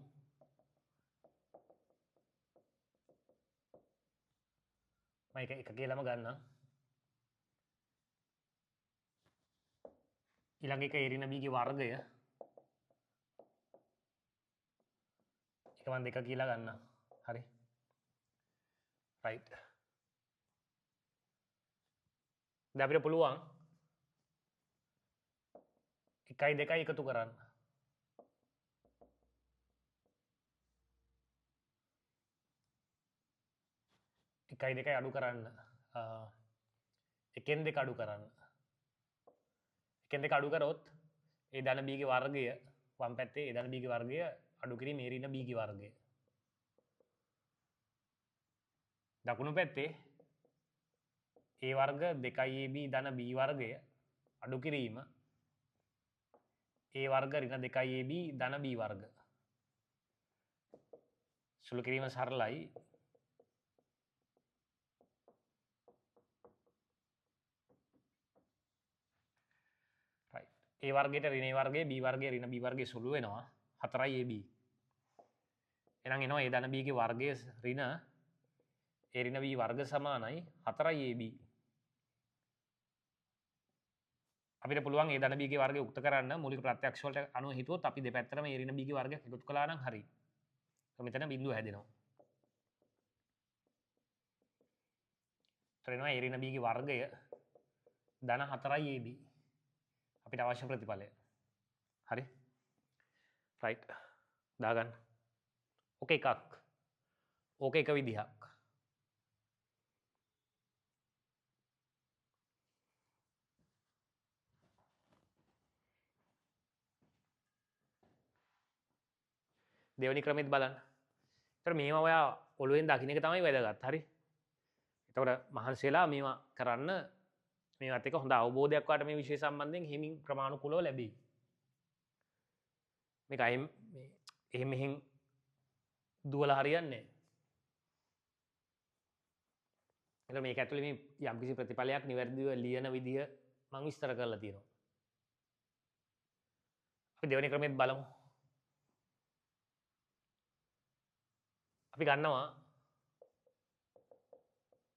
මම එක කියලාම ගන්නම්. ඊළඟ එක a ඍණ b ගේ වර්ගය. ඒක මම දෙක කියලා ගන්නම්. හරි. රයිට්. දැන් අපිට පුළුවන් 1යි 2යි එකතු කරන්න. 1යි 2යි අඩු කරන්න. 1ෙන් 2 අඩු කරන්න. 1ෙන් 2 අඩු කරොත් a ධන b ගේ වර්ගය වම් පැත්තේ a ධන b ගේ වර්ගය අඩු කිරීම a ඍණ b ගේ වර්ගය. දකුණු පැත්තේ a වර්ග 2ab ධන b වර්ගය අඩු කිරීම a වර්ග ඍණ 2ab ධන b වර්ග. සුළු කිරීම සරලයි. a වර්ගයට ඍණ a වර්ගයේ b වර්ගයේ ඍණ b වර්ගයේ සුළු වෙනවා 4ab. එහෙනම් එනවා a ධන b ගේ වර්ගයේ ඍණ a ඍණ b වර්ග සමානයි 4ab. අපිට පුළුවන් a ධන b ගේ වර්ගය උක්ත කරන්න මූලික ප්‍රත්‍යක්ෂ වලට අනුව හිතුවොත් අපි දෙපැත්තටම a ඍණ b ගේ වර්ගයක් එකතු කළා නම් හරි. මෙතන බිඳුව හැදෙනවා. එනවා a ඍණ b ගේ වර්ගය ධන 4ab. අපිට අවශ්‍ය ප්‍රතිඵලය. හරි. රයිට්. දාගන්න. ඕක එකක්. ඕක එක විදිහක්. දෙවෙනි ක්‍රමෙත් බලන්න. ඒතර මේවා ඔයා ඔළුවෙන් දකින්න එක තමයි වැදගත්. හරි. එතකොට මහන්සියලා මේවා කරන්න මේවත් එක්ක හොඳ අවබෝධයක් වාට මේ විෂය සම්බන්ධයෙන් හිමින් ක්‍රමානුකූලව ලැබෙයි. මේක අයින් මේ එහෙම මෙහෙන් දුවලා හරියන්නේ නැහැ. එතකොට මේක ඇතුලේ මේ යම්කිසි ප්‍රතිඵලයක් නිවැරදිව ලියන විදිය මම විස්තර කරලා තියෙනවා. අපි දෙවෙනි ක්‍රමෙත් බලමු. අපි ගන්නවා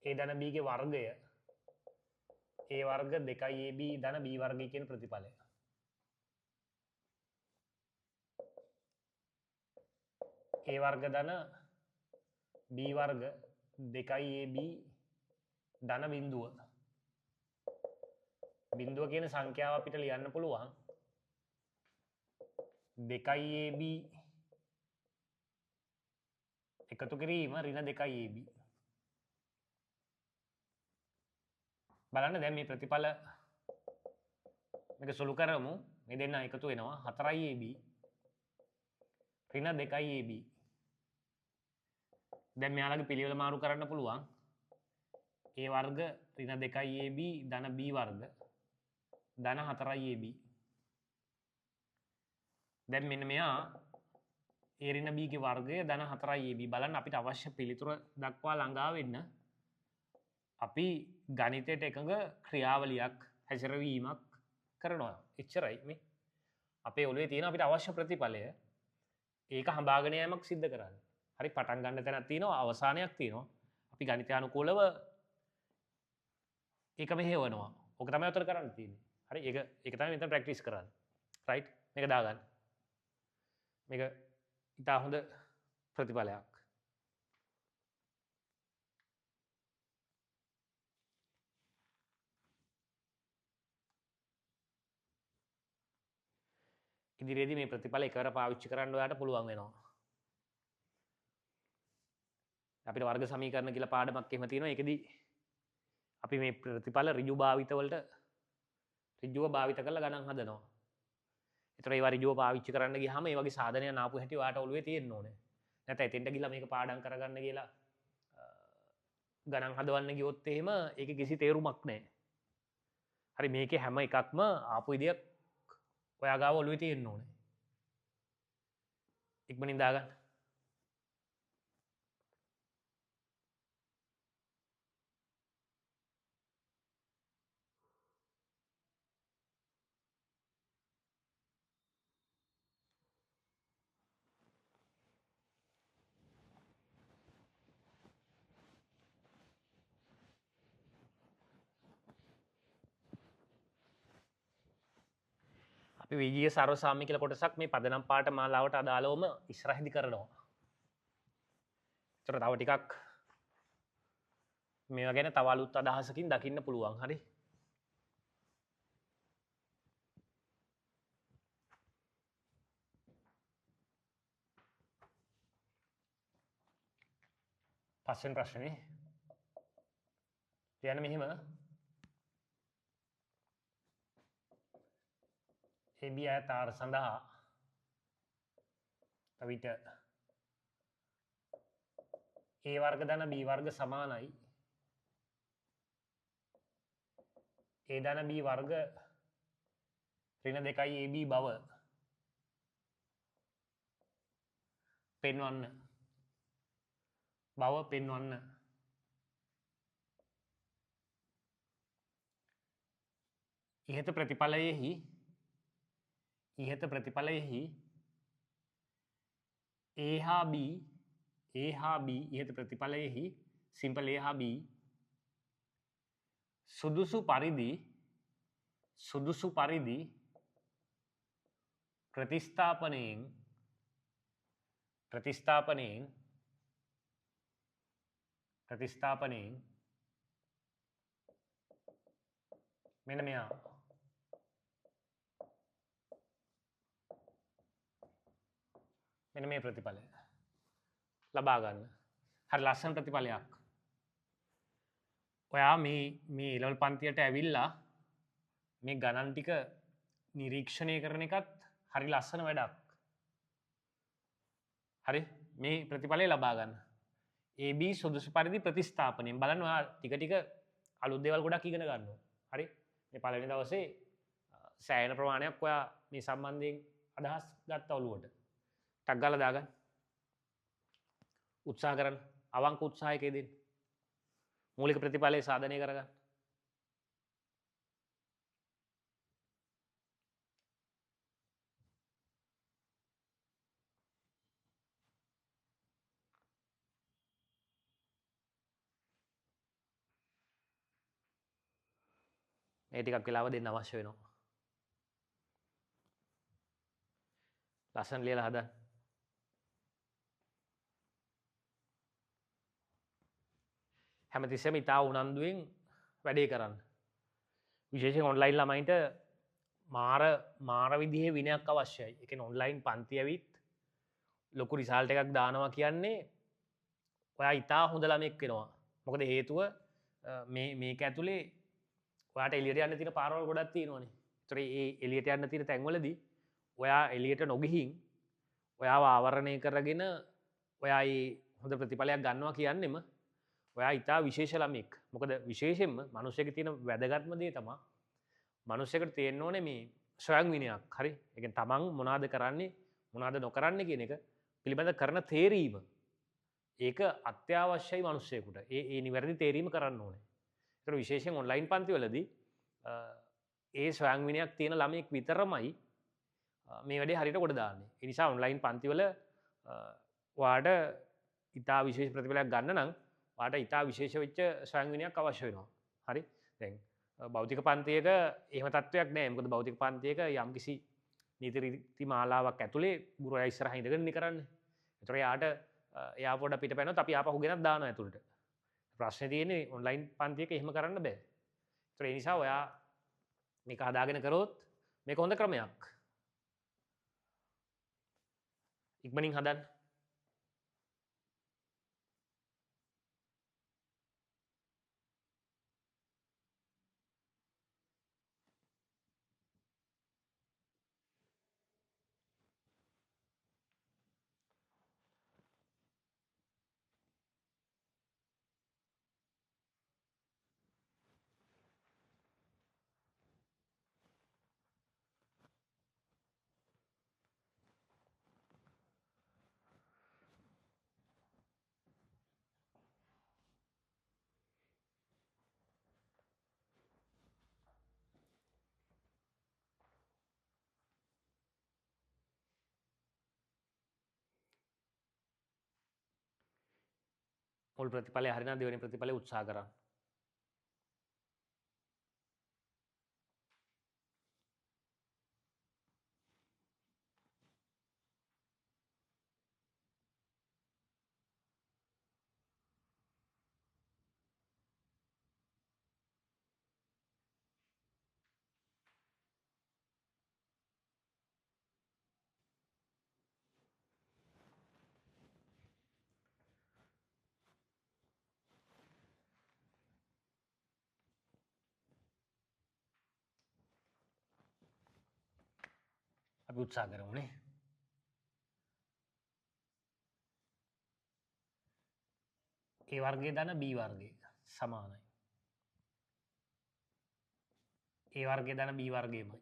a ධන b ගේ වර්ගය a වර්ග 2ab ධන b වර්ගය කියන ප්‍රතිඵලය. a වර්ග ධන b වර්ග 2ab ධන බිඳුව. බිඳුව කියන සංඛ්‍යාව අපිට ලියන්න පුළුවන් 2ab එකතු කිරීම ඍණ 2ab. බලන්න දැන් මේ ප්‍රතිඵල මේක සුළු කරමු. මේ දෙන්න එකතු වෙනවා 4ab ඍණ 2ab. දැන් මෙයාලගේ පිළිවෙල මාරු කරන්න පුළුවන්. a වර්ග ඍණ 2ab ධන b වර්ග ධන 4ab. දැන් මෙන්න මෙයා a ඍණ b ගේ වර්ගය ධන 4ab. බලන්න අපිට අවශ්‍ය පිළිතුර දක්වා ළඟා වෙන්න අපි ගණිතයට එකඟ ක්‍රියාවලියක් හැසිරවීමක් කරනවා. එච්චරයි මේ අපේ ඔළුවේ තියෙන අපිට අවශ්‍ය ප්‍රතිඵලය. ඒක හඹාගෙන යෑමක් සිද්ධ කරන්න. හරි, පටන් ගන්න තැනක් තියෙනවා, අවසානයක් තියෙනවා. අපි ගණිතානුකූලව ඒක මෙහෙවනවා. ඕක තමයි උතර කරන්න තියෙන්නේ. හරි, ඒක තමයි මෙතන ප්‍රැක්ටිස් කරන්නේ. රයිට්, මේක දාගන්න. මේක ඉතා හොඳ ප්‍රතිඵලයක්. ඉදිරියේදී මේ ප්‍රතිඵල එකවර පාවිච්චි කරන්න ඔයාලට පුළුවන් වෙනවා. අපිට වර්ග සමීකරණ කියලා පාඩමක් එහෙම තියෙනවා. ඒකෙදි අපි මේ ප්‍රතිඵල ඍජු භාවිත වලට ඍජුව භාවිත කරලා ගණන් හදනවා. ඒතර ඒවා ඍජුව පාවිච්චි කරන්න ගියාම මේ වගේ සාධනයක් ආපු හැටි ඔයාලට ඔළුවේ තියෙන්න ඕනේ. නැත්නම් එතෙන්ට ගිහලා මේක පාඩම් කරගන්න කියලා ගණන් හදවන්න ගියොත් එහෙම ඒකේ කිසි තේරුමක් නැහැ. හරි, මේකේ හැම එකක්ම ආපු විදියක් ඔයා ගාව ඔළුවේ තියෙන්න ඕනේ. ඉක්මනින් දාගන්න. අපි විජීය සර්වසාම්‍ය කියලා කොටසක් මේ පදනම් පාඨ මාලාවට අදාළවම ඉස්සරහදී කරනවා. ඒතර තව ටිකක් මේවා ගැන තව අලුත් අදහසකින් දකින්න පුළුවන්. හරි. පස්වෙනි ප්‍රශ්නේ කියන්න මෙහෙම AB ආයතාර සඳහා තවිට a වර්ග ධන b වර්ග සමානයි a ධන b වර්ග ඍණ 2ab බව පෙන්වන්න. ඉහත ප්‍රතිඵලයෙහි a හා b ඉහත ප්‍රතිඵලයෙහි සිම්පල් a හා b සුදුසු පරිදි ප්‍රතිස්ථාපනයෙන් මෙන්න මෙයා මෙන්න මේ ප්‍රතිඵලය ලබා ගන්න. හරි ලස්සන ප්‍රතිඵලයක්. ඔයා මේ ලෙවල් පන්තියට ඇවිල්ලා මේ ගණන් ටික නිරීක්ෂණය කරන එකත් හරි ලස්සන වැඩක්. හරි මේ ප්‍රතිඵලය ලබා ගන්න. AB සුදුසු පරිදි ප්‍රතිස්ථාපනයෙන් බලන්න ඔයා ටික ටික අලුත් දේවල් ගොඩක් ඉගෙන ගන්නවා. හරි? මේ පළවෙනි දවසේ සෑහෙන ප්‍රමාණයක් ඔයා මේ සම්බන්ධයෙන් අදහස් ගත්තා ඔළුවට. ටක් ගාලා දාගන්න. උත්සාහ කරන්න. අවංක උත්සාහයක යෙදෙන්න. මූලික ප්‍රතිඵලය සාධනය කරගන්න. මේ ටිකක් වෙලාව දෙන්න අවශ්‍ය වෙනවා. ලස්සන ලියලා හදන්න. හැමතිස්සෙම ඉතා උනන්දුවෙන් වැඩේ කරන්න. විශේෂයෙන් ඔන්ලයින් ළමයින්ට මාර විදිහේ විනයක් අවශ්‍යයි. ඒ කියන්නේ ඔන්ලයින් පන්ති ඇවිත් ලොකු රිසල්ට් එකක් දානවා කියන්නේ ඔයා ඉතා හොඳ ළමෙක් වෙනවා. මොකද හේතුව මේක ඇතුලේ ඔයාට එළියට යන්න තියෙන පාරවල් ගොඩක් තියෙනවානේ. ඒතර ඒ එළියට යන්න තියෙන තැන්වලදී ඔයා එළියට නොගිහින් ඔයාව ආවරණය කරගෙන ඔයා ඒ හොඳ ප්‍රතිඵලයක් ගන්නවා කියන්නෙම ඔයා ඉතා විශේෂ ළමෙක්. මොකද විශේෂයෙන්ම මිනිස්සෙක තියෙන වැදගත්ම දේ තමයි මිනිස්සෙකුට තියෙන්න ඕනේ මේ ස්වයං විනයක්. හරි? ඒ කියන්නේ තමන් මොනවද කරන්නේ මොනවද නොකරන්නේ කියන එක පිළිබඳ කරන තේරීම. ඒක අත්‍යවශ්‍යයි මිනිස්සෙකුට. ඒ නිවැරදි තේරීම කරන්න ඕනේ. ඒතර විශේෂයෙන් ඔන්ලයින් පන්තිවලදී ඒ ස්වයං විනයක් තියෙන ළමෙක් විතරමයි මේ වැඩේ හරියට කොට දාන්නේ. ඒ නිසා ඔන්ලයින් පන්තිවල ඔයාට ඉතා විශේෂ ප්‍රතිඵලයක් ගන්න නම් ඔයාට ඉතා විශේෂ වෙච්ච ස්වයං විනයක් අවශ්‍ය වෙනවා. හරි? දැන් භෞතික පන්තියක එහෙම තත්වයක් නැහැ. මොකද භෞතික පන්තියක යම්කිසි නීති රීති මාලාවක් ඇතුලේ ගුරුවරයා ඉස්සරහින් ඉඳගෙන ඉන්නේ කරන්නේ. ඒතර එයා පොඩ පිටපැනොත් අපි ආපහු ගෙනත් දානවා ඇතුළට. ප්‍රශ්නේ තියෙන්නේ ඔන්ලයින් පන්තියක එහෙම කරන්න බෑ. ඒතර ඒ නිසා ඔයා මේක හදාගෙන කරොත් මේක හොඳ ක්‍රමයක්. ඉක්මනින් හදන්න. මුල් ප්‍රතිඵලය හරිනම් දෙවෙනි ප්‍රතිඵලය උත්සාහ කරන්න. අපි උත්සාහ කරමුනේ. A වර්ගයේ ධන B වර්ගයේ සමානයි. A වර්ගයේ ධන B වර්ගයමයි.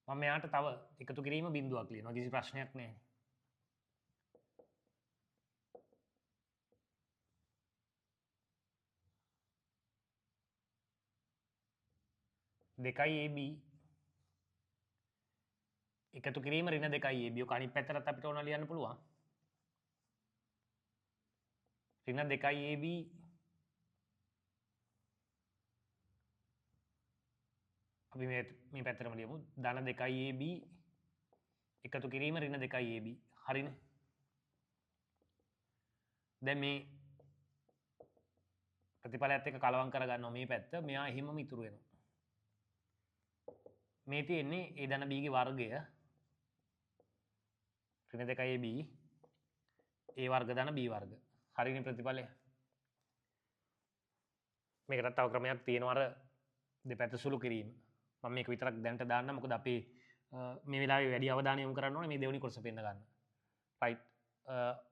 මම මෙයාට තව එකතු කිරීම බිඳුවක් ලියනවා. කිසි ප්‍රශ්නයක් නැහැ. දෙකයි AB එකතු කිරීම ඍණ දෙකයි AB. ඔක අනිත් පැත්තටත් අපිට ඕන ලියන්න පුළුවන්. ඍණ දෙකයි AB අපි මේ පැත්තටම ලියමු. ධන දෙකයි AB එකතු කිරීම ඍණ දෙකයි AB. හරිනේ? දැන් මේ ප්‍රතිඵලයත් එක්ක කලවම් කරගන්නවා මේ පැත්ත. මෙයා එහෙමම ඉතුරු වෙනවා. මේ තියෙන්නේ A ධන B ගේ වර්ගය ඍණ දෙකයි AB A වර්ග ධන B වර්ග. හරිනේ ප්‍රතිඵලය. මේකට තව ක්‍රමයක් තියෙනවා අර දෙපැත්ත සුළු කිරීම. මම මේක විතරක් දැනට දාන්න. මොකද අපි මේ වෙලාවේ වැඩි අවධානය යොමු කරන්න ඕනේ මේ දෙවෙනි කොටස පෙන්න ගන්න. රයිට්.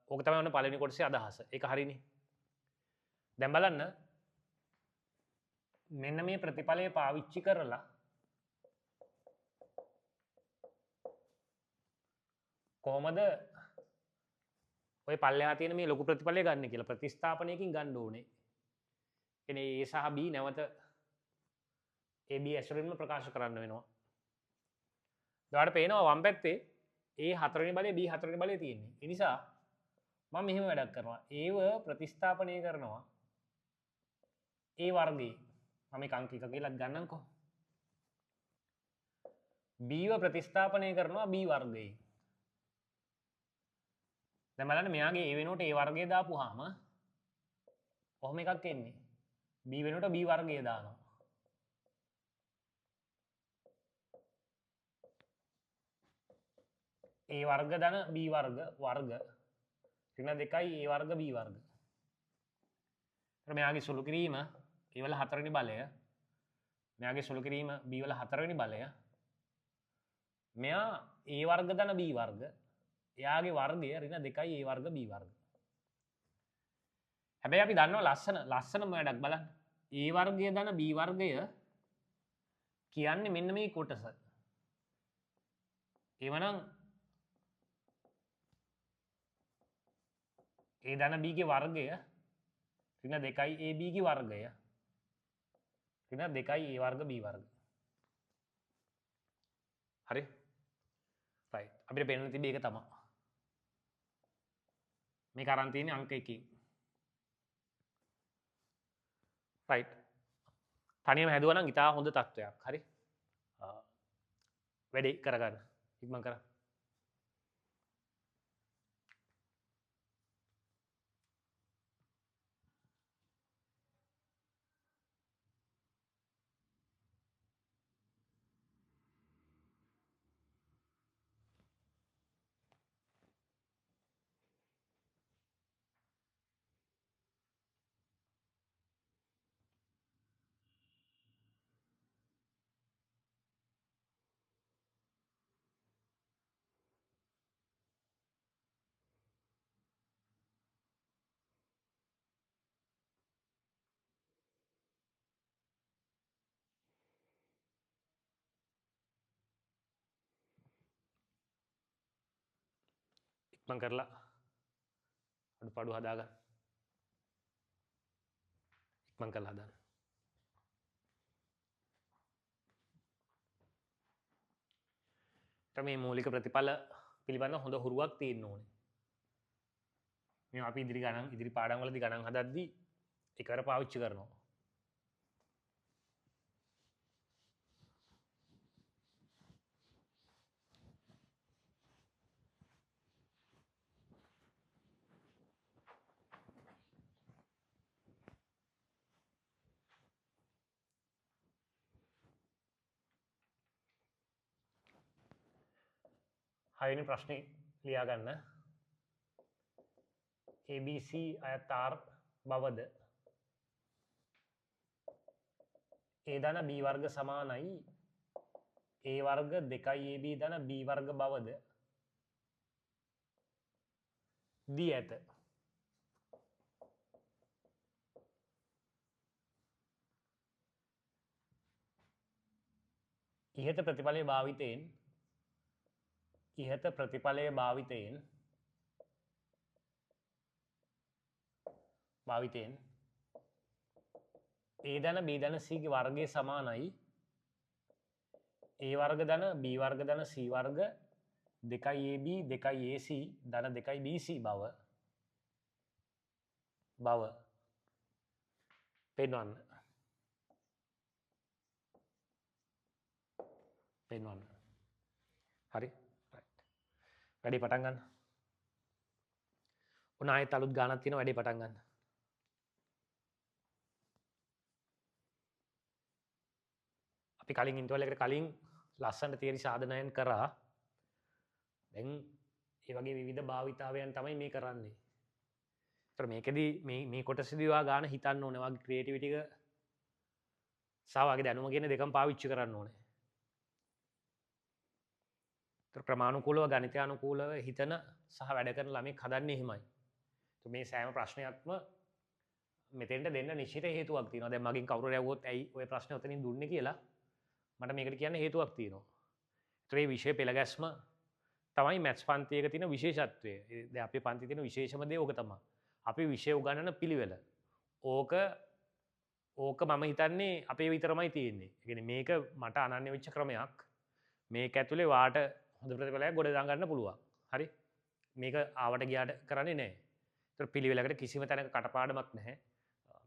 ඕක තමයි ඔන්න පළවෙනි කොටසේ අදහස. ඒක හරිනේ. දැන් බලන්න මෙන්න මේ ප්‍රතිඵලය පාවිච්චි කරලා කොහොමද ඔය පල්ලෙහා තියෙන මේ ලොකු ප්‍රතිඵලය ගන්න කියලා ප්‍රතිස්ථාපනයකින් ගන්න ඕනේ. කියන්නේ A සහ B නැවත AB ඇසුරින්ම ප්‍රකාශ කරන්න වෙනවා. ඔයාලට පේනවා වම් පැත්තේ A 4 වෙනි බලය B 4 වෙනි බලය තියෙන්නේ. ඒ නිසා මම මෙහෙම වැඩක් කරනවා. ඒව ප්‍රතිස්ථාපනය කරනවා A වර්ගයේ. මම එක අංක 1 කියලා ගන්නම්කෝ. B ව ප්‍රතිස්ථාපනය කරනවා B වර්ගයේ. දැන් බලන්න මෙයාගේ A වෙනුවට A වර්ගය දාපුවාම කොහොම එකක් එන්නේ? B වෙනුවට B වර්ගය දානවා. A වර්ග ධන B වර්ග ඍණ 2යි A වර්ග B වර්ග. මෙයාගේ සුළු කිරීම A වල 4 වෙනි බලය. මෙයාගේ සුළු කිරීම B වල 4 වෙනි බලය. මෙයා A වර්ග ධන B වර්ග. එයාගේ වර්ගය ඍණ 2යි A වර්ග B වර්ග. හැබැයි අපි දන්නවා ලස්සනම වැඩක් බලන්න. A වර්ගය ධන B වර්ගය කියන්නේ මෙන්න මේ කොටස. එවනම් A ධන B ගේ වර්ගය ඍණ 2යි AB ගේ වර්ගය ඍණ 2යි A වර්ග B වර්ග. හරි? රයිට්. අපිට පේන්න තිබ්බේ ඒක තමයි. මේක අරන් තියෙන්නේ අංක 1කින්. රයිට්. තනියම හැදුවා නම් ඉතා හොඳ තත්ත්වයක්. හරි? වැඩේ කරගන්න. ඉක්මන් කරා. ඉක්මන් කරලා අඩුපාඩු හදාගන්න. ඉක්මන් කරලා හදාගන්න. මේ මූලික ප්‍රතිඵල පිළිබඳ හොඳ හුරුවක් තියෙන්න ඕනේ. මේ අපි ඉදිරි පාඩම් වලදී ගණන් හදද්දී එකවර පාවිච්චි කරනවා. හයවෙනි ප්‍රශ්නේ ලියා ගන්න. ABC අයත් R බවද A ධන B වර්ග සමානයි A වර්ග 2යි AB ධන B වර්ග බවද දී ඇත. ඉහත ප්‍රතිඵලයේ භාවිතයෙන් A ධන B ධන C ගේ වර්ගය සමානයි A වර්ග ධන B වර්ග ධන C වර්ග 2යි AB 2යි AC ධන 2යි BC බව පෙන්වන්න. හරි? වැඩේ පටන් ගන්න. ඔන්න ආයෙත් අලුත් ගානක් තියෙනවා වැඩේ පටන් ගන්න. අපි කලින් ඉන්ටර්වල් එකට කලින් ලස්සනට තියරි සාධනයන් කරා. දැන් ඒ වගේ විවිධ භාවිතාවයන් තමයි මේ කරන්නේ. ඒතර මේකෙදි මේ කොටසදී ඔයා ගාන හිතන්න ඕනේ. ඔයාගේ ක්‍රියේටිවිටි එක සහ ඔයාගේ දැනුම කියන දෙකම පාවිච්චි කරන්න ඕනේ. ක්‍රමානුකූලව ගණිතානුකූලව හිතන සහ වැඩ කරන ළමෙක් හදන්නේ එහෙමයි. මේ සෑම ප්‍රශ්නයක්ම මෙතෙන්ට දෙන්න නිශ්චිත හේතුවක් තියෙනවා. දැන් මගෙන් කවුරු රැව්වොත් ඇයි ඔය ප්‍රශ්නේ ඔතනින් දුන්නේ කියලා මට මේකට කියන්න හේතුවක් තියෙනවා. ඒතර මේ විෂය පෙළ ගැස්ම තමයි මැත්ස් පන්තියක තියෙන විශේෂත්වය. දැන් අපේ පන්තියේ තියෙන විශේෂම දේ ඕක තමයි. අපි විෂය උගන්වන පිළිවෙල. ඕක මම හිතන්නේ අපේ විතරමයි තියෙන්නේ. ඒ කියන්නේ මේක මට අනන්‍ය වෙච්ච ක්‍රමයක්. මේක ඇතුලේ වාට හොඳ ප්‍රතිඵලයක් ගොඩ ගන්න පුළුවන්. හරි? මේක ආවට ගියාට කරන්නේ නැහැ. ඒතර පිළිවෙලකට කිසිම තැනක කටපාඩමක් නැහැ.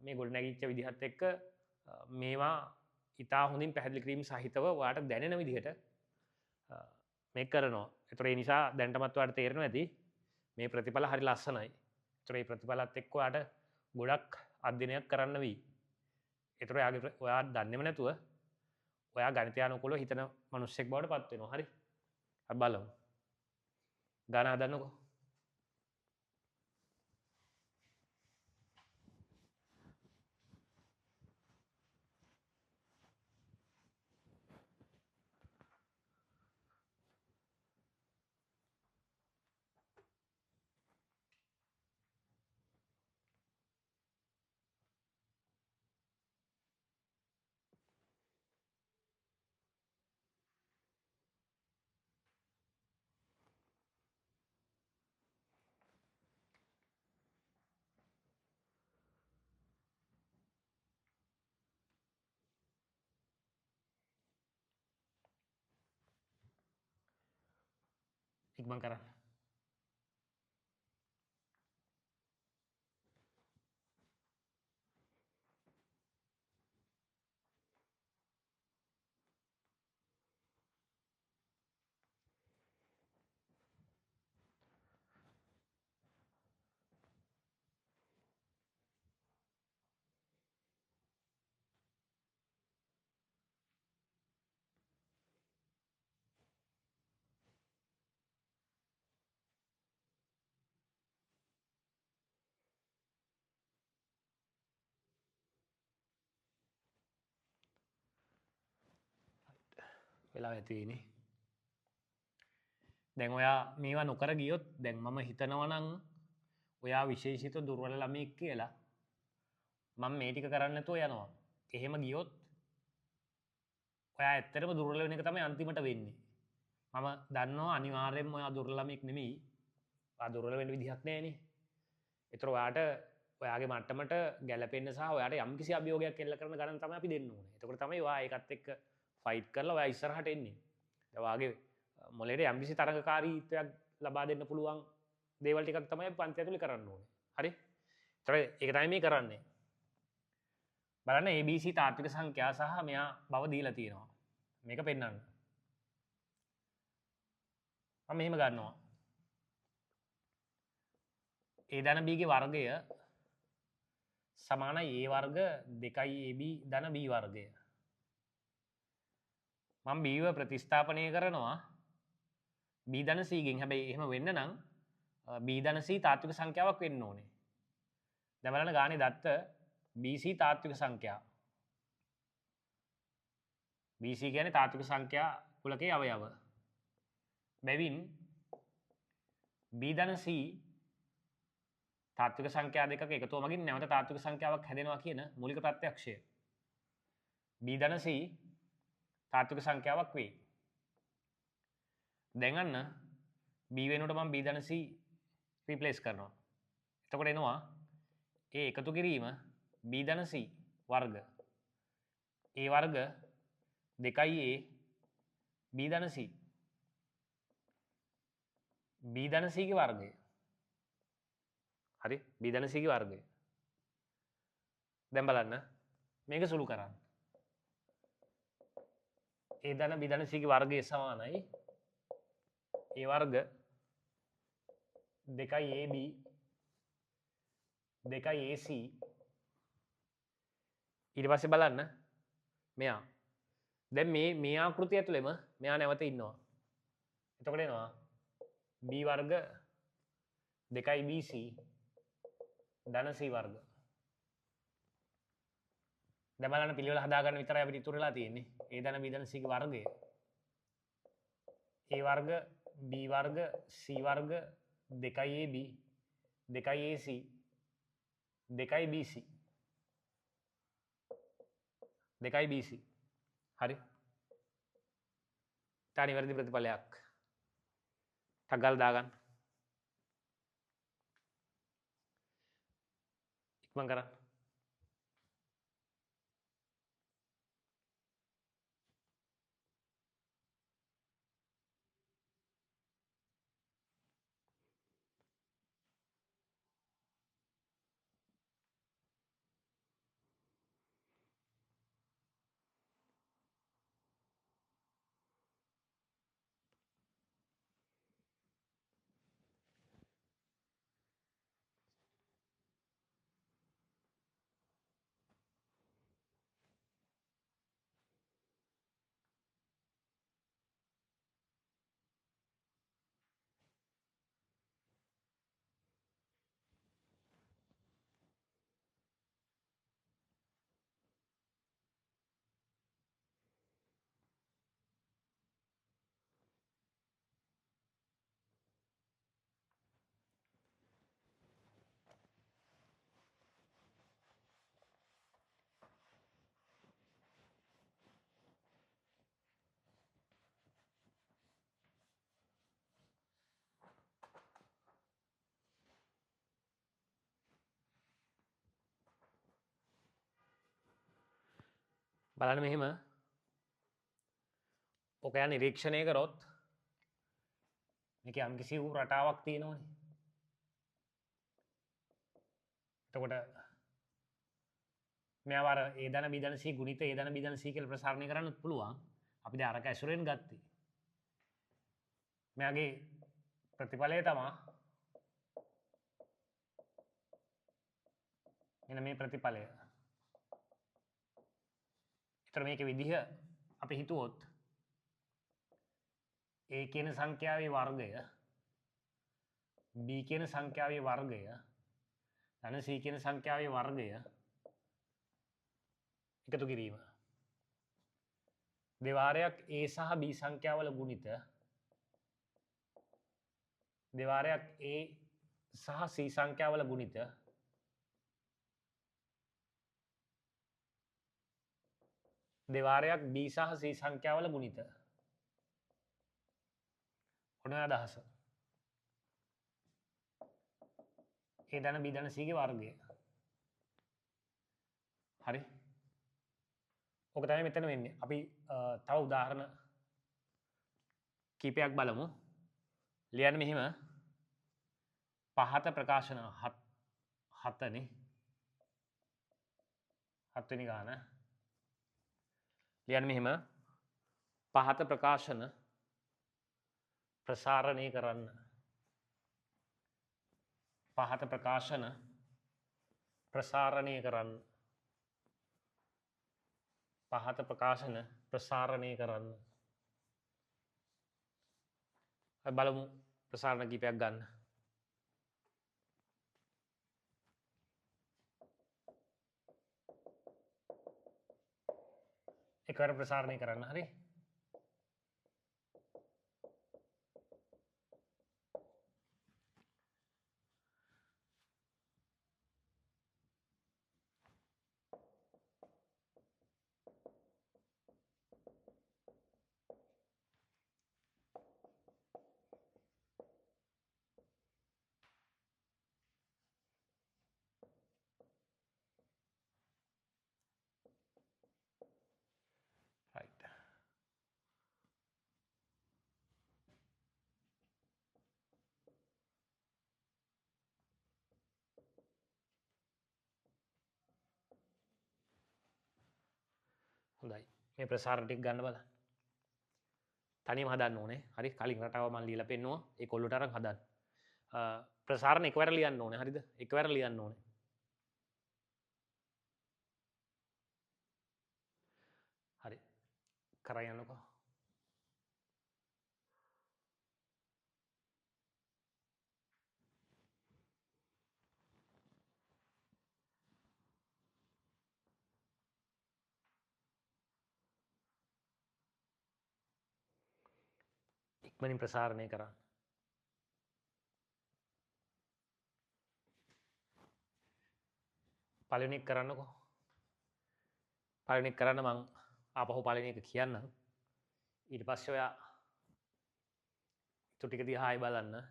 මේ ගොඩ නැගිච්ච විදිහත් එක්ක මේවා ඉතා හොඳින් පැහැදිලි කිරීම සහිතව ඔයාලට දැනෙන විදිහට මේක කරනවා. ඒතර ඒ නිසා දැනටමත් ඔයාලට තේරෙනවා ඇති මේ ප්‍රතිඵල හරි ලස්සනයි. ඒතර මේ ප්‍රතිඵලත් එක්ක ඔයාලට ගොඩක් අධ්‍යයනයක් කරන්න වෙයි. ඒතර ඔයා දන්නේම නැතුව ඔයා ගණිතානුකූලව හිතන මිනිස්සෙක් බවට පත් වෙනවා. හරි? අපි බලමු. ගාන හදන්නකෝ. ඉක්මන් කරන්න. වෙලා ඇතිනේ. දැන් ඔයා මේවා නොකර ගියොත් දැන් මම හිතනවා නම් ඔයා විශේෂිත දුර්වල ළමයෙක් කියලා මම මේ ටික කරන්න නැතුව යනවා. එහෙම ගියොත් ඔයා ඇත්තටම දුර්වල වෙන එක තමයි අන්තිමට වෙන්නේ. මම දන්නවා අනිවාර්යෙන්ම ඔයා දුර්වල ළමයෙක් නෙමෙයි. ඔයා දුර්වල වෙන්න විදිහක් නැහැනේ. ඒතර ඔයාට ඔයාගේ මට්ටමට ගැළපෙන්න සහ ඔයාට යම්කිසි අභියෝගයක් එල්ල කරන ගණන් තමයි අපි දෙන්න ඕනේ. එතකොට තමයි ඔයා ඒකත් එක්ක ෆයිට් කරලා ඔයා ඉස්සරහට එන්නේ. දැන් ඔයාගේ මොලේට යම්කිසි තරඟකාරීත්වයක් ලබා දෙන්න පුළුවන් දේවල් ටිකක් තමයි අපි පන්ති ඇතුලේ කරන්න ඕනේ. හරි? ඒතර ඒක තමයි මේ කරන්නේ. බලන්න ABC තාත්වික සංඛ්‍යා සහ මෙයා බව දීලා තියෙනවා. මේක පෙන්වන්න. මම මෙහෙම ගන්නවා. A ධන B ගේ වර්ගය සමානයි A වර්ග 2යි AB ධන B වර්ගය. මම B ව ප්‍රතිස්ථාපනය කරනවා B ධන C ගෙන්. හැබැයි එහෙම වෙන්න නම් B ධන C තාත්වික සංඛ්‍යාවක් වෙන්න ඕනේ. දැන් බලන්න ගානේ දත්ත BC තාත්වික සංඛ්‍යා. BC කියන්නේ තාත්වික සංඛ්‍යා කුලකයේ අවයව. බැවින් B ධන C තාත්වික සංඛ්‍යා දෙකක එකතුව මගින් නැවත තාත්වික සංඛ්‍යාවක් හැදෙනවා කියන මූලික ප්‍රත්‍යක්ෂය. B ධන C තාත්වික සංඛ්‍යාවක් වේ. දැන් අන්න B වෙනුවට මම B ධන C රිප්ලේස් කරනවා. එතකොට එනවා ඒ එකතු කිරීම B ධන C වර්ග A වර්ග 2A B ධන C B ධන C ගේ වර්ගය. හරි? B ධන C ගේ වර්ගය. දැන් බලන්න මේක සුළු කරන්න. A ධන B ධන C ගේ වර්ගය සමානයි A වර්ග 2AB 2AC ඊට පස්සේ බලන්න මෙයා දැන් මේ ආකෘතිය ඇතුළෙම මෙයා නැවත ඉන්නවා. එතකොට එනවා B වර්ග 2BC ධන C වර්ග. දැන් බලන්න පිළිවෙල හදාගන්න විතරයි අපිට ඉතුරු වෙලා තියෙන්නේ. A ධන B ධන C ගේ වර්ගය A වර්ග B වර්ග C වර්ග 2AB 2AC 2BC 2BC හරි තා නිවැරදි ප්‍රතිඵලයක් ටක් ගාලා දාගන්න ඉක්මන් කරන්න බලන්න මෙහෙම ඔක යා නිරීක්ෂණය කරොත් මේක යම්කිසි වූ රටාවක් තියෙනවනේ එතකොට මෙයාව අර A ධන B ධන C ගුණිත A ධන B ධන C කියලා ප්‍රසාරණය කරන්නත් පුළුවන් අපි දැන් අරක ඇසුරෙන් ගත්තේ මෙයාගේ ප්‍රතිඵලය තමයි මෙන්න මේ ප්‍රතිඵලය ඒතර මේකේ විදිහ අපි හිතුවොත් A කියන සංඛ්‍යාවේ වර්ගය B කියන සංඛ්‍යාවේ වර්ගය ධන C කියන සංඛ්‍යාවේ වර්ගය එකතු කිරීම දෙවාරයක් A සහ B සංඛ්‍යාවල ගුණිත දෙවාරයක් A සහ C සංඛ්‍යාවල ගුණිත දෙවාරයක් B සහ C සංඛ්‍යාවල ගුණිත ඔන්න අදහස A ධන B ධන C ගේ වර්ගය හරි ඕක තමයි මෙතන වෙන්නේ අපි තව උදාහරණ කීපයක් බලමු ලියන්න මෙහිම පහත ප්‍රකාශන 7නේ 7 වෙනි ගාන ලියන්න මෙහිම පහත ප්‍රකාශන ප්‍රසාරණය කරන්න පහත ප්‍රකාශන ප්‍රසාරණය කරන්න පහත ප්‍රකාශන ප්‍රසාරණය කරන්න බලමු ප්‍රසාරණ කීපයක් ගන්න එකවර ප්‍රසාරණය කරන්න හරි right හොඳයි මේ ප්‍රසාරණ ටික ගන්න බලන්න තනියම හදන්න ඕනේ හරි කලින් රටාව මම ලියලා පෙන්නුවා ඒ කොල්ලට අරන් හදන්න ප්‍රසාරණ එකවර ලියන්න ඕනේ හරිද එකවර ලියන්න ඕනේ හරි කරා යන්නකෝ ඉක්මනින් ප්‍රසාරණය කරන්න. පළවෙනි එක කරන්නකෝ. පළවෙනි එක කරන්න මං ආපහු පළවෙනි එක කියන්නම්. ඊට පස්සේ ඔයා ඊටු ටික දිහා ආයි බලන්න.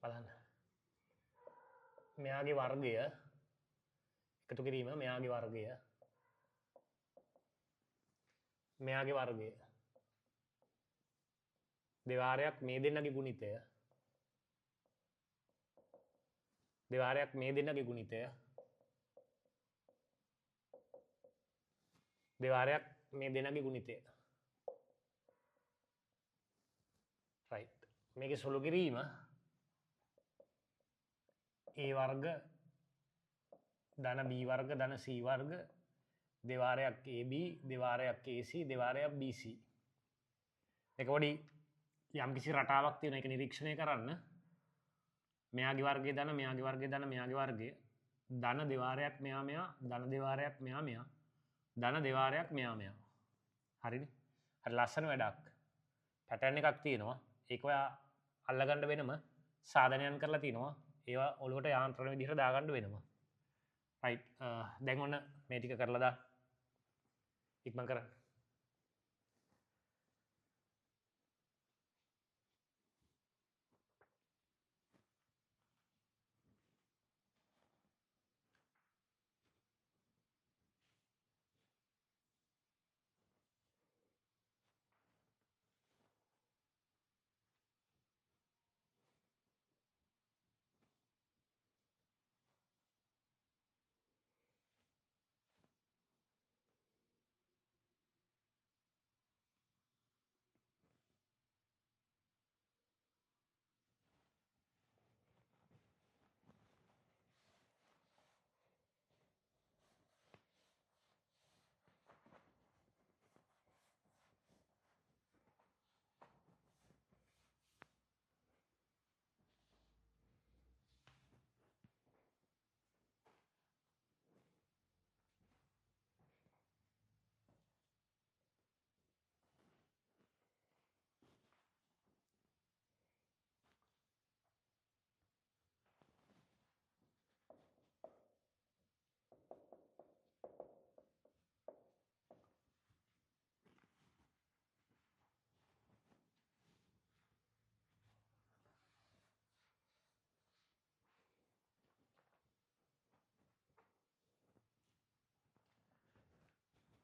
බලන්න. මෙයාගේ වර්ගය එකතු කිරීම මෙයාගේ වර්ගය මෙයාගේ වර්ගය දෙවාරයක් මේ දෙන්නගේ ගුණිතය දෙවාරයක් මේ දෙන්නගේ ගුණිතය දෙවාරයක් මේ දෙන්නගේ ගුණිතය. රයිට්. මේකේ සුළු කිරීම A වර්ග ධන B වර්ග ධන C වර්ග දෙවාරයක් AB දෙවාරයක් AC දෙවාරයක් BC. මේක පොඩි යම්කිසි රටාවක් තියෙන එක නිරීක්ෂණය කරන්න. මෙයාගේ වර්ගයේ ධන මෙයාගේ වර්ගයේ ධන මෙයාගේ වර්ගය ධන දෙවාරයක් මෙයා මෙයා ධන දෙවාරයක් මෙයා මෙයා ධන දෙවාරයක් මෙයා මෙයා. හරිනේ? හරි ලස්සන වැඩක්. පැටර්න් එකක් තියෙනවා. ඒක ඔයා අල්ලගන්න වෙනම සාධනයන් කරලා තිනවා. ඒවා ඔලුවට යාන්ත්‍රණ විදිහට දාගන්න වෙනවා. රයිට්. දැන් ඔන්න මේ ටික කරලා දාන්න. ඉක්මන් කරන්න.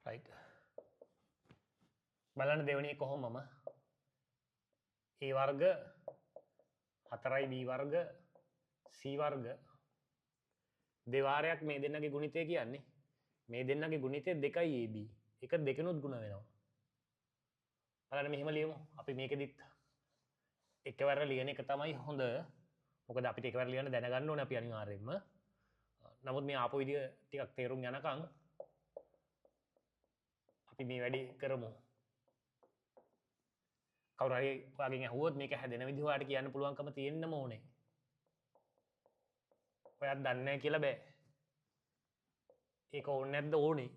රයිට්. බලන්න දෙවෙනි එක කොහොමම A වර්ග 4යි B වර්ග C වර්ග දෙවාරයක් මේ දෙන්නගේ ගුණිතය කියන්නේ මේ දෙන්නගේ ගුණිතය 2යි AB. එක දෙකනොත් ගුණ වෙනවා. බලන්න මෙහෙම ලියමු. අපි මේකෙදිත් එකවර ලියන එක තමයි හොඳ. මොකද අපිට එකවර ලියන්න දැනගන්න ඕනේ අපි අනිවාර්යයෙන්ම. නමුත් මේ ආපු විදිය ටිකක් තේරුම් යනකම් අපි මේ වැඩි කරමු. කවුරු හරි ඔයාගෙන් අහුවොත් මේක හැදෙන විදිහ ඔයාලට කියන්න පුළුවන්කම තියෙන්නම ඕනේ. ඔයාත් දන්නේ නැහැ කියලා බෑ. ඒක ඕනේ නැද්ද? ඕනේ.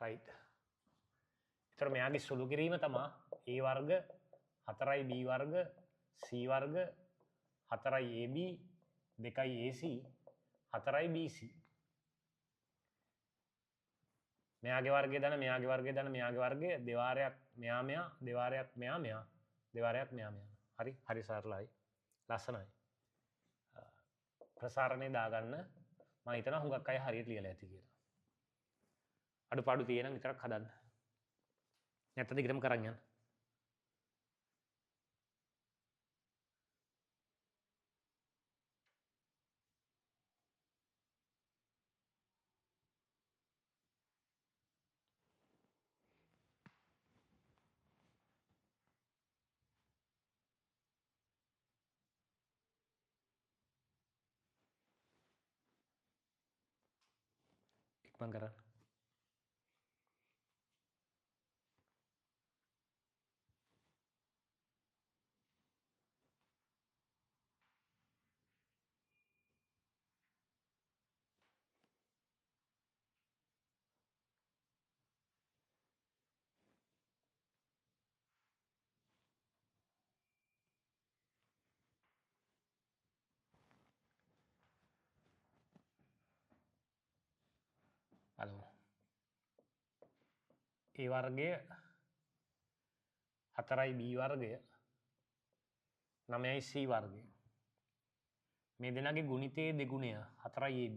රයිට්. ඒතර මෙයාගේ සුළු කිරීම තමයි A වර්ග 4යි B වර්ග C වර්ග 4යි AB 2යි AC 4යි BC. මෙයාගේ වර්ගය ධන මෙයාගේ වර්ගය ධන මෙයාගේ වර්ගය දෙවාරයක් මෙයා මෙයා දෙවාරයක් මෙයා මෙයා දෙවාරයක් මෙයා මෙයා. හරි හරි සරලයි ලස්සනයි. ප්‍රසාරණය දාගන්න මම හිතනවා හුඟක් අය හරියට ලියලා ඇති කියලා. අඩුපාඩු තියෙනම් විතරක් හදන්න. නැත්නම් දිගටම කරන් යන්න. ඉක්මන් කරන්න. බලමු. A වර්ගය 4යි B වර්ගය 9යි C වර්ගය. මේ දෙනාගේ ගුණිතයේ දෙගුණය 4යි AB.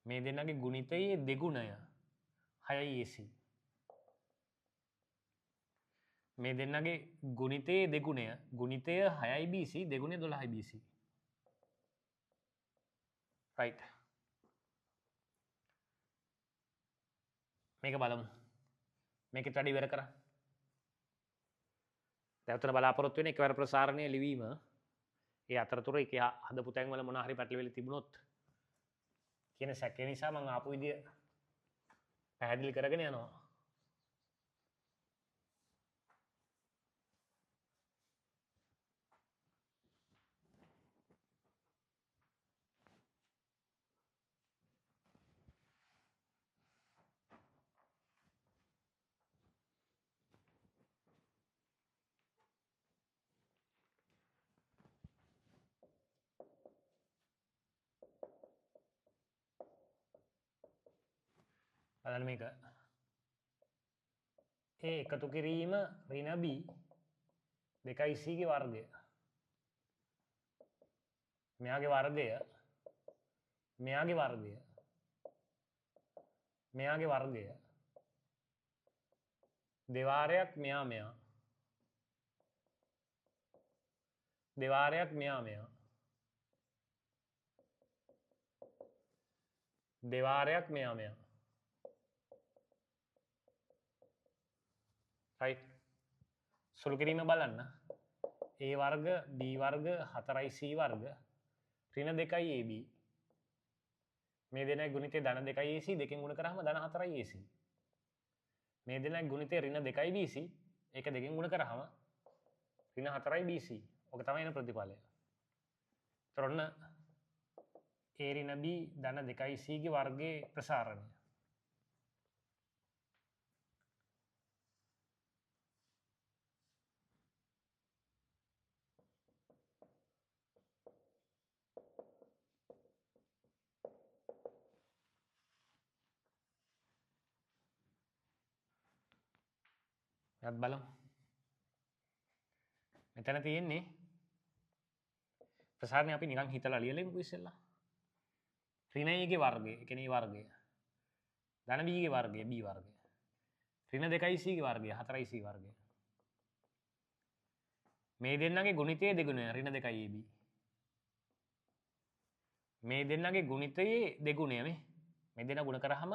මේ දෙනාගේ ගුණිතයේ දෙගුණය 6යි AC. මේ දෙන්නගේ ගුණිතයේ දෙගුණය ගුණිතය 6යි BC දෙගුණය 12යි BC. right. මේක බලමු. මේකෙත් වැඩි ඉවර කරා. දැන් උතන බලාපොරොත්තු වෙන එකවර ප්‍රසාරණය ලිවීම. ඒ අතරතුර ඒක හදපු තැන් වල මොනවා හරි පැටලෙවිලි තිබුණොත් කියන සැකේ නිසා මම ආපු විදිය පැහැදිලි කරගෙන යනවා. බලන්න මේක. A එකතු කිරීම ඍණ B 2c ගේ වර්ගය. මෙයාගේ වර්ගය මෙයාගේ වර්ගය මෙයාගේ වර්ගය දෙවාරයක් මෙයා මෙයා දෙවාරයක් මෙයා මෙයා දෙවාරයක් මෙයා මෙයා. right. සුළු කිරීම බලන්න. A වර්ග B වර්ග 4යි C වර්ග ඍණ 2යි AB. මේ දෙනයි ගුණිතය ධන 2යි AC දෙකෙන් ගුණ කරාම ධන 4යි AC. මේ දෙනයි ගුණිතය ඍණ 2යි BC ඒක දෙකෙන් ගුණ කරාම ඍණ 4යි BC. ඔක තමයි එන ප්‍රතිඵලය. ඒතර ඔන්න A ඍණ B ධන 2යි C ගේ වර්ගයේ ප්‍රසාරණය. යත් බලමු. මෙතන තියෙන්නේ ප්‍රසාරණය අපි නිකන් හිතලා ලියලෙමුකෝ ඉස්සෙල්ලා. ඍණ A ගේ වර්ගය, ඒ කියන්නේ A වර්ගය. ධන B ගේ වර්ගය B වර්ගය. ඍණ 2යි C ගේ වර්ගය 4යි C වර්ගය. මේ දෙන්නගේ ගුණිතයේ දෙගුණය ඍණ 2යි AB. මේ දෙන්නගේ ගුණිතයේ දෙගුණය මේ දෙන්න ගුණ කරාම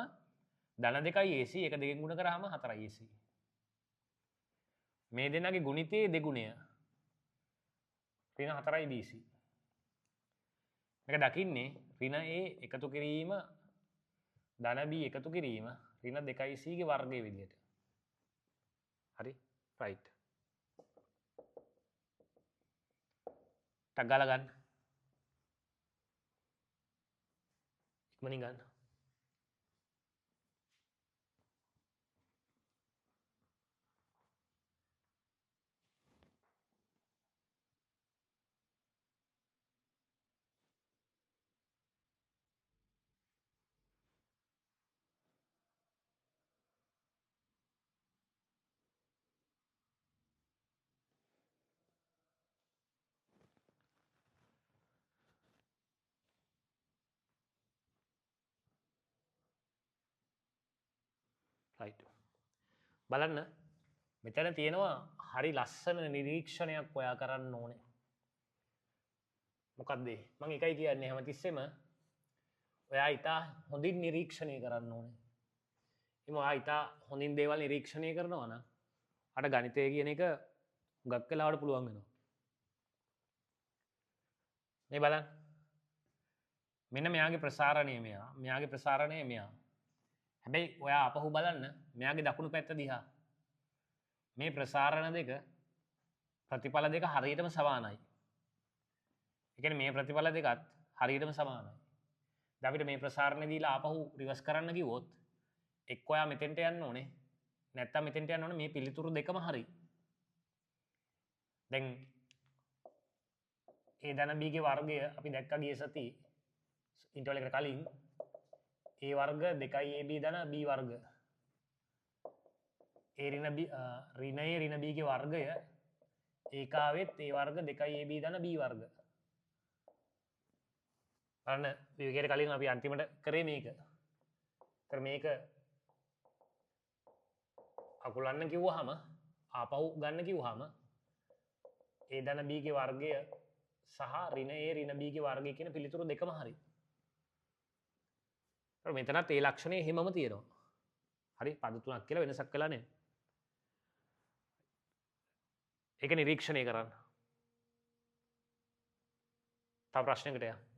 ධන 2යි AC එක දෙකෙන් ගුණ කරාම 4යි AC. මේ දෙන්නගේ ගුණිතයේ දෙගුණය ඍණ 4යි BC. මේක දකින්නේ ඍණ A එකතු කිරීම ධන B එකතු කිරීම ඍණ 2යි C ගේ වර්ගයේ විදිහට. හරි? right. ටක් ගාලා ගන්න. ඉක්මනින් ගන්න. right. බලන්න මෙතන තියෙනවා හරි ලස්සන නිරීක්ෂණයක් ඔයා කරන්න ඕනේ. මොකක්ද ඒ? මම එකයි කියන්නේ හැමතිස්සෙම ඔයා ඉතා හොඳින් නිරීක්ෂණය කරන්න ඕනේ. එimhe ඔයා ඉතා හොඳින් දේවල් නිරීක්ෂණය කරනවා නම් අර ගණිතය කියන එක හුඟක් වෙලාවට පුළුවන් වෙනවා. මේ බලන්න. මෙන්න මෙයාගේ ප්‍රසාරණය මෙයා. මෙයාගේ ප්‍රසාරණය මෙයා. හැබැයි ඔයා අපහු බලන්න මෙයාගේ දකුණු පැත්ත දිහා. මේ ප්‍රසාරණ දෙක ප්‍රතිඵල දෙක හරියටම සමානයි. ඒ කියන්නේ මේ ප්‍රතිඵල දෙකත් හරියටම සමානයි. දැන් අපිට මේ ප්‍රසාරණය දීලා ආපහු රිවර්ස් කරන්න කිව්වොත් එක්ක ඔයා මෙතෙන්ට යන්න ඕනේ. නැත්තම් මෙතෙන්ට යන්න ඕනේ. මේ පිළිතුරු දෙකම හරි. දැන් A ධන B ගේ වර්ගය අපි දැක්කා ගිය සති ඉන්ටර්වල් එකට කලින් A වර්ග 2AB ධන B වර්ග. A ඍණ B ඍණ A ඍණ B ගේ වර්ගය ඒකාවෙත් A වර්ග 2AB ධන B වර්ග. බලන්න විවේකයට කලින් අපි අන්තිමට කරේ මේක. ඒතර මේක අකුලන්න කිව්වහම ආපහු ගන්න කිව්වහම A ධන B ගේ වර්ගය සහ ඍණ A ඍණ B ගේ වර්ගය කියන පිළිතුරු දෙකම හරි. ඒතර මෙතනත් ඒ ලක්ෂණය හිමම තියෙනවා. හරි පද තුනක් කියලා වෙනසක් වෙලා නැහැ. ඒක නිරීක්ෂණය කරන්න. තව ප්‍රශ්නයකට යන්න.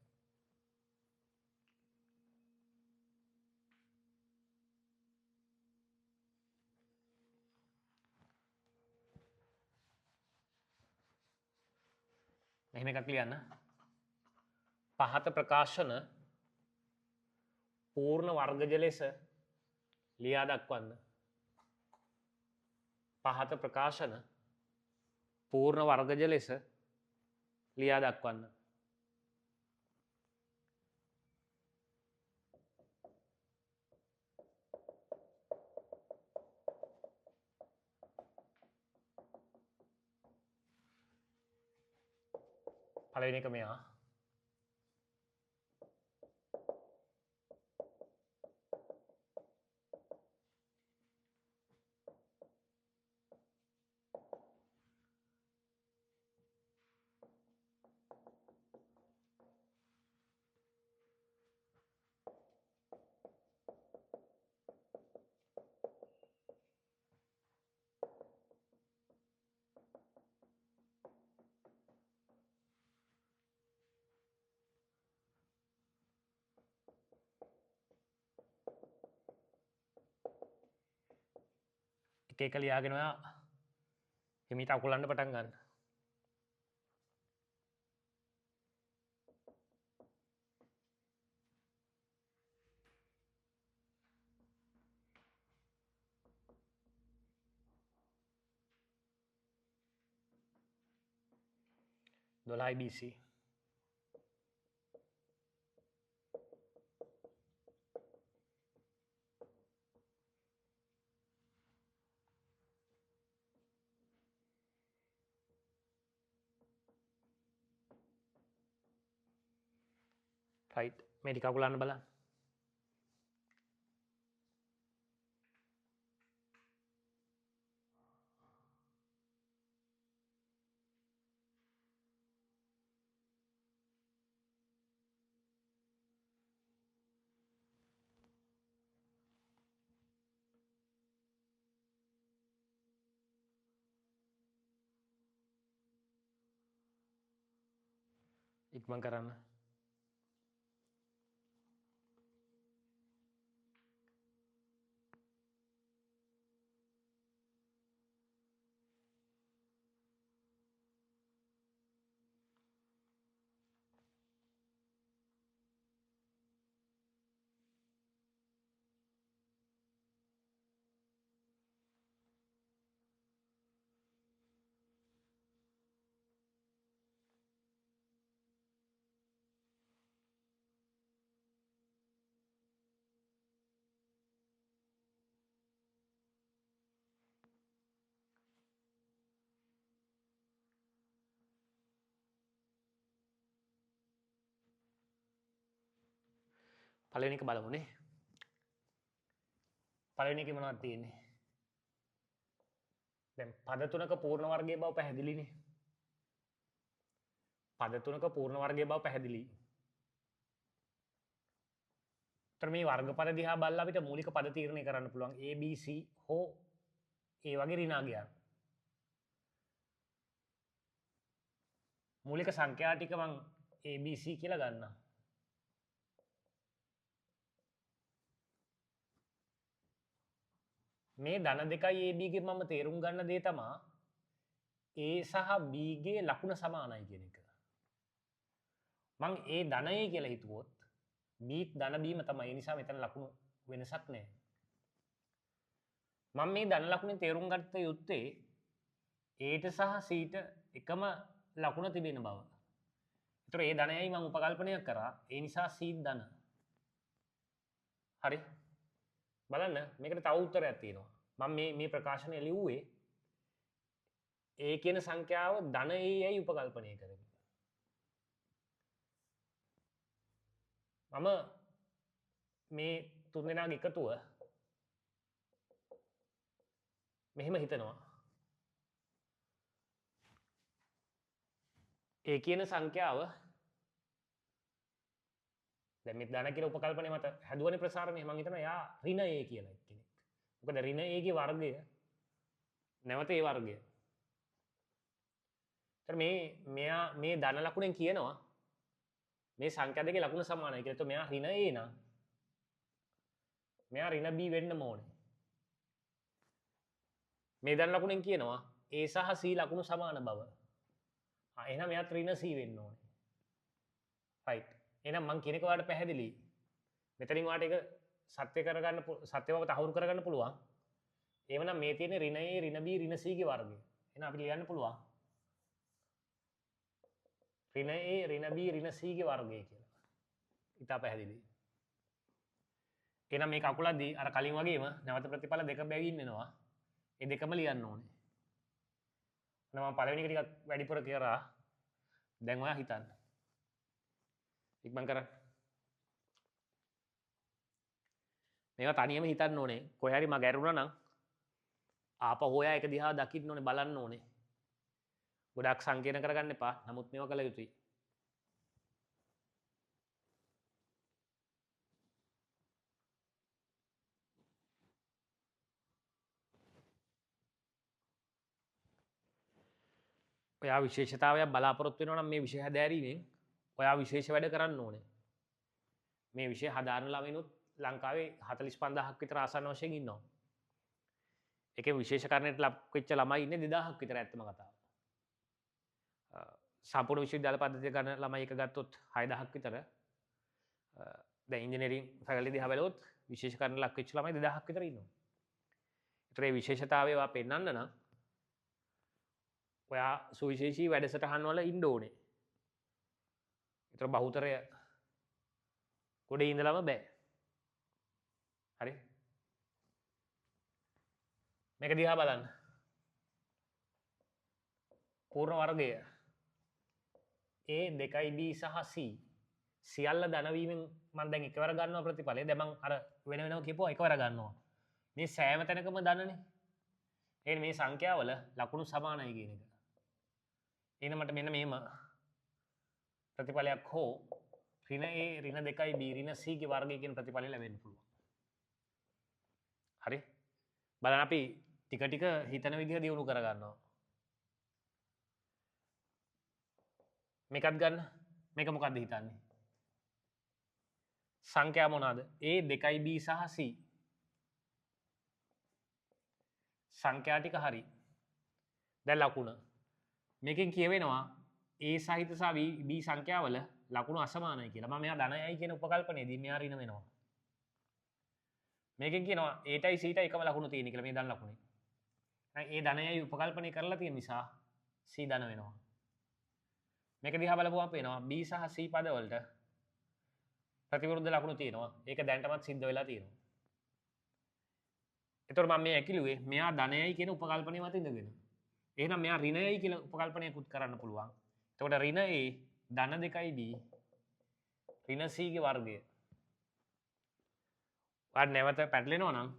මෙහෙම එකක් ලියන්න. පහත ප්‍රකාශන පූර්ණ වර්ගජ ලෙස ලියා දක්වන්න. පහත ප්‍රකාශන පූර්ණ වර්ගජ ලෙස ලියා දක්වන්න. පළවෙනි එක මෙයා. එක එක ලියාගෙන ඔයා හිමීට අකුලන්න පටන් ගන්න. දොළහයි BC. රයිට් මේ ටික අකුලන්න බලන්න. ඉක්මන් කරන්න. පළවෙනි එක බලමුනේ. පළවෙනි එකේ මොනවද තියෙන්නේ? දැන් පද තුනක පූර්ණ වර්ගයේ බව පැහැදිලිනේ. පද තුනක පූර්ණ වර්ගයේ බව පැහැදිලි. ඒතර මේ වර්ගපද දිහා බලලා අපිට මූලික පද තීරණය කරන්න පුළුවන්. A B C හෝ ඒ වගේ ඍණාගයන්. මූලික සංඛ්‍යා ටික මම A B C කියලා ගන්නවා. මේ ධන දෙකයි AB ගේ මම තේරුම් ගන්න දේ තමයි A සහ B ගේ ලකුණ සමානයි කියන එක. මං A ධනයි කියලා හිතුවොත් B ධන බීම තමයි. ඒ නිසා මෙතන ලකුණු වෙනසක් නැහැ. මම මේ ධන ලකුණේ තේරුම් ගත්ත යුත්තේ Aට සහ Cට එකම ලකුණ තිබෙන බව. ඒතර ඒ ධනයයි මම උපකල්පනය කරා. ඒ නිසා C ධන. හරි. බලන්න මේකට තව උත්තරයක් තියෙනවා. මම මේ ප්‍රකාශනය ලිව්වේ A කියන සංඛ්‍යාව ධන Aයි උපකල්පනය කරගෙන. මම මේ තුන් දෙනාගේ එකතුව මෙහෙම හිතනවා. A කියන සංඛ්‍යාව දැන් මේ ධන කියලා උපකල්පනය මත හැදුවනේ ප්‍රසාරණය. මම හිතනවා යා ඍණ A කියලා කෙනෙක්. මොකද ඍණ A ගේ වර්ගය නැවත ඒ වර්ගය. ඒතර මෙයා මේ ධන ලකුණෙන් කියනවා මේ සංඛ්‍යා දෙකේ ලකුණ සමානයි කියලා. ඒතකොට මෙයා ඍණ A නම් මෙයා ඍණ B වෙන්නම ඕනේ. මේ ධන ලකුණෙන් කියනවා A සහ C ලකුණු සමාන බව. එහෙනම් මෙයා ඍණ C වෙන්න ඕනේ. right. එහෙනම් මං කියන එක ඔයාලට පැහැදිලි. මෙතනින් ඔයාලට ඒක සත්‍ය කරගන්න සත්‍ය බව තහවුරු කරගන්න පුළුවන්. එහෙමනම් මේ තියෙන ඍණ A ඍණ B ඍණ C ගේ වර්ගය. එහෙනම් අපිට ලියන්න පුළුවන් ඍණ A ඍණ B ඍණ C ගේ වර්ගය කියලා. ඉතා පැහැදිලි. එහෙනම් මේක අකුලද්දී අර කලින් වගේම නැවත ප්‍රතිඵල දෙක බැගින් වෙනවා. ඒ දෙකම ලියන්න ඕනේ. මම පළවෙනි එක ටිකක් වැඩිපුර කරා. දැන් ඔයා හිතන්න. ඉක්මන් කරන්න. මේක තනියම හිතන්න ඕනේ. කොහේ හරි මග ඇරුණා නම් ආපහු හොයා එක දිහා දකින්න ඕනේ, බලන්න ඕනේ. ගොඩක් සංකීර්ණ කරගන්න එපා. නමුත් මේවා කළ යුතුයි. ඔයා විශේෂතාවයක් බලාපොරොත්තු වෙනවා නම් මේ විෂය හැදෑරීමෙන් ඔයා විශේෂ වැඩ කරන්න ඕනේ. මේ විෂය හදාරන ළමයිනුත් ලංකාවේ 45000ක් විතර ආසන්න වශයෙන් ඉන්නවා. ඒකේ විශේෂකරණයට ලක් වෙච්ච ළමයි ඉන්නේ 2000ක් විතර ඇත්තම කතාව. සම්පූර්ණ විශ්වවිද්‍යාල පද්ධතිය ගන්න ළමයි එක ගත්තොත් 6000ක් විතර. දැන් ඉංජිනේරින් ෆැකල්ටි දිහා බැලුවොත් විශේෂකරණ ලක් වෙච්ච ළමයි 2000ක් විතර ඉන්නවා. ඒතර මේ විශේෂතාවය ඔයා පෙන්වන්න නම් ඔයා සුවිශේෂී වැඩසටහන් වල ඉන්න ඕනේ. ඒතර බහුතරය ගොඩේ ඉඳලම බෑ. හරි? මේක දිහා බලන්න. පූර්ණ වර්ගය A 2B සහ C සියල්ල ධන වීමෙන් මම දැන් එකවර ගන්නවා ප්‍රතිඵලය. දැන් මම අර වෙන වෙනම කියපුවා එකවර ගන්නවා. මේ සෑම තැනකම ධනනේ. ඒ මේ සංඛ්‍යාවල ලකුණු සමානයි කියන එක. එහෙනම් මට මෙන්න මෙහෙම ප්‍රතිඵලයක් හෝ ඍණ A ඍණ 2B ඍණ C ගේ වර්ගය කියන ප්‍රතිඵලය ලැබෙන්න පුළුවන්. හරි? බලන්න අපි ටික ටික හිතන විදිහ දියුණු කර ගන්නවා. මේකත් ගන්න. මේක මොකද්ද හිතන්නේ? සංඛ්‍යා මොනවාද? A 2B සහ C. සංඛ්‍යා ටික හරි. දැන් ලකුණ. මේකෙන් කියවෙනවා A සහිත සහ B සංඛ්‍යාවල ලකුණු අසමානයි කියලා. මම මෙයා ධනයයි කියන උපකල්පනයේදී මෙයා ඍණ වෙනවා. මේකෙන් කියනවා Aටයි Cටයි එකම ලකුණු තියෙන කියලා මේ ධන ලකුණේ. දැන් A ධනයයි උපකල්පනය කරලා තියෙන නිසා C ධන වෙනවා. මේක දිහා බලපුවම පේනවා B සහ C පද වලට ප්‍රතිවිරුද්ධ ලකුණු තියෙනවා. ඒක දැනටමත් සිද්ධ වෙලා තියෙනවා. එතකොට මම මේ ඇකිලුවේ මෙයා ධනයයි කියන උපකල්පනය මත ඉඳගෙන. එහෙනම් මෙයා ඍණයයි කියලා උපකල්පනයකුත් කරන්න පුළුවන්. එතකොට ඍණ A ධන 2B ඍණ C ගේ වර්ගය. ඔයාලා නැවත පැටලෙනවා නම්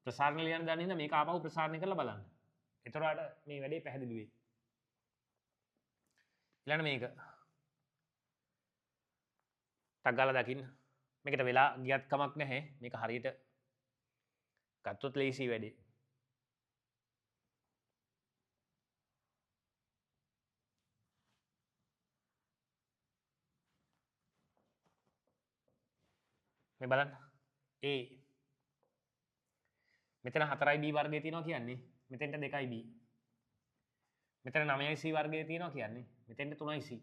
ප්‍රසාරණ ලියන්න දන්නේ නැත්නම් මේක ආපහු ප්‍රසාරණය කරලා බලන්න. එතකොට මේ වැඩේ පැහැදිලි වෙයි. ඊළඟ මේක ටක් ගාලා දකින්න. මේකට වෙලා ගියත් කමක් නැහැ. මේක හරියට ගත්තොත් ලේසි වැඩේ. මේ බලන්න A මෙතන 4යි b වර්ගය තියෙනවා කියන්නේ. මෙතෙන්ට 2යි b. මෙතන 9යි c වර්ගය තියෙනවා කියන්නේ. මෙතෙන්ට 3යි c.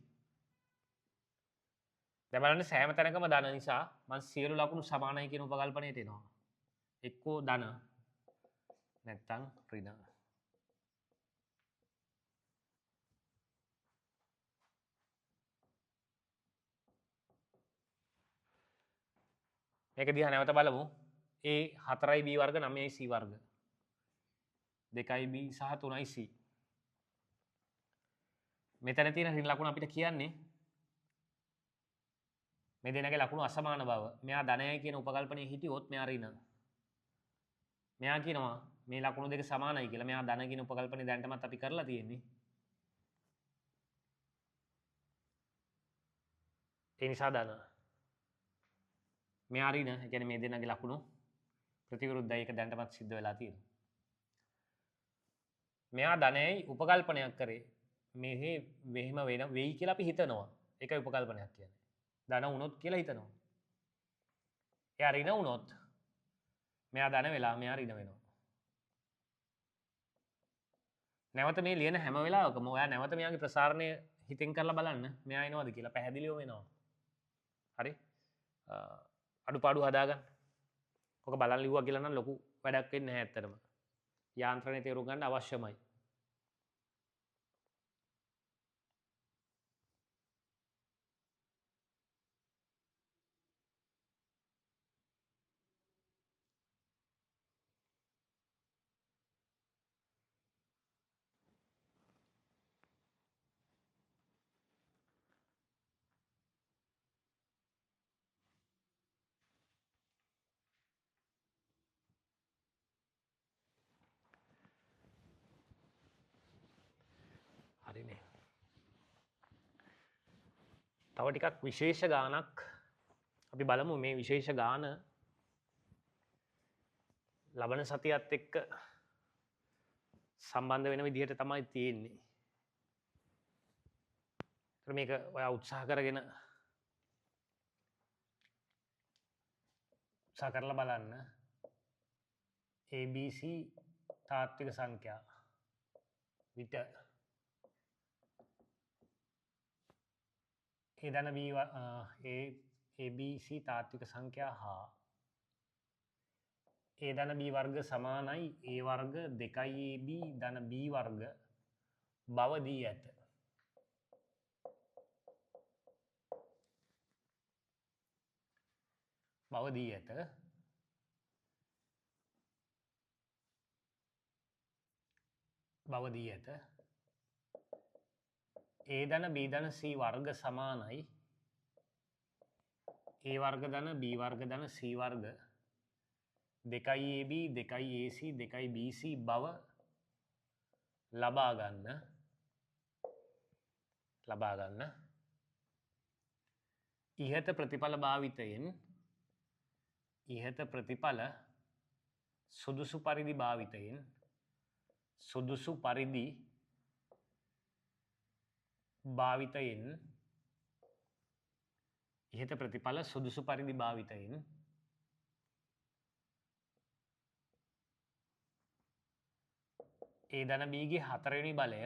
දැන් බලන්න සෑම තැනකම ධන නිසා මම සියලු ලකුණු සමානයි කියන උපකල්පනයට එනවා. එක්කෝ ධන නැත්තම් ඍණ. මේක දිහා නැවත බලමු. a 4යි b වර්ග 9යි c වර්ග 2යි b සහ 3යි c. මෙතන තියෙන ඍණ ලකුණ අපිට කියන්නේ මේ දෙනගේ ලකුණු අසමාන බව. මෙයා ධනයයි කියන උපකල්පනයේ හිටියොත් මෙයා ඍණ. මෙයා කියනවා මේ ලකුණු දෙක සමානයි කියලා. මෙයා ධන කියන උපකල්පනේ දැනටමත් අපි කරලා තියෙන්නේ. ඒ නිසා ධන. මෙයා ඍණ. ඒ කියන්නේ මේ දෙනගේ ලකුණු ප්‍රතිවිරුද්ධයි. ඒක දැනටමත් සිද්ධ වෙලා තියෙනවා. මෙයා ධනයයි උපකල්පනයක් කරේ. මෙහෙ මෙහෙම වෙයි කියලා අපි හිතනවා. ඒකයි උපකල්පනයක් කියන්නේ. ධන වුණොත් කියලා හිතනවා. එයා ඍණ වුණොත් මෙයා ධන වෙලා මෙයා ඍණ වෙනවා. නැවත මේ ලියන හැම වෙලාවකම ඔයා නැවත මෙයාගේ ප්‍රසාරණය හිතෙන් කරලා බලන්න මෙයා එනවද කියලා පැහැදිලිවම එනවා. හරි? අඩුපාඩු හදාගන්න. ඔක බලන් ලිව්වා කියලා නම් ලොකු වැඩක් වෙන්නේ නැහැ ඇත්තටම. යාන්ත්‍රණය තේරුම් ගන්න අවශ්‍යමයි. හරිනේ. තව ටිකක් විශේෂ ගානක් අපි බලමු. මේ විශේෂ ගාන ලබන සතියත් එක්ක සම්බන්ධ වෙන විදිහට තමයි තියෙන්නේ. මේක ඔයා උත්සාහ කරගෙන උත්සාහ කරලා බලන්න. ABC තාත්වික සංඛ්‍යා විට A ධන B ABC තාත්වික සංඛ්‍යා හා A ධන B වර්ග සමානයි A වර්ග 2AB ධන B වර්ග බව දී ඇත. බව දී ඇත. බව දී ඇත. A ධන B ධන C වර්ග සමානයි A වර්ග ධන B වර්ග ධන C වර්ග 2AB 2AC 2BC බව ලබා ගන්න ඉහත ප්‍රතිඵල භාවිතයෙන් ඉහත ප්‍රතිඵල සුදුසු පරිදි භාවිතයෙන් සුදුසු පරිදි භාවිතයෙන් ඉහත ප්‍රතිඵල සුදුසු පරිදි භාවිතයෙන් A ධන B ගේ 4 වෙනි බලය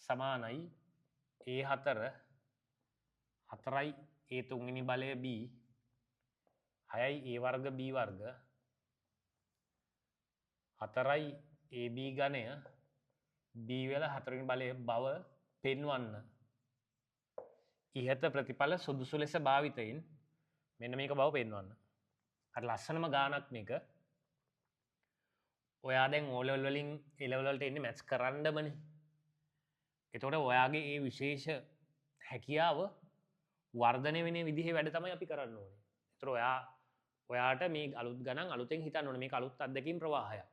සමානයි A4 4යි A3 වෙනි බලය B 6යි A වර්ග B වර්ග 4යි AB ඝනය B වල 4 වෙනි බලය බව පෙන්වන්න. ඉහත ප්‍රතිඵල සුදුසු ලෙස භාවිතයෙන් මෙන්න මේක බව පෙන්වන්න. හරි ලස්සනම ගානක් මේක. ඔයා දැන් O level වලින් A level වලට එන්නේ මැත්ස් කරන්නමනේ. එතකොට ඔයාගේ මේ විශේෂ හැකියාව වර්ධනය වෙන විදිහේ වැඩ තමයි අපි කරන්න ඕනේ. ඒතර ඔයාට මේ අලුත් ගණන් අලුතෙන් හිතන්න ඕනේ. මේක අලුත් අත්දැකීම් ප්‍රවාහයක්.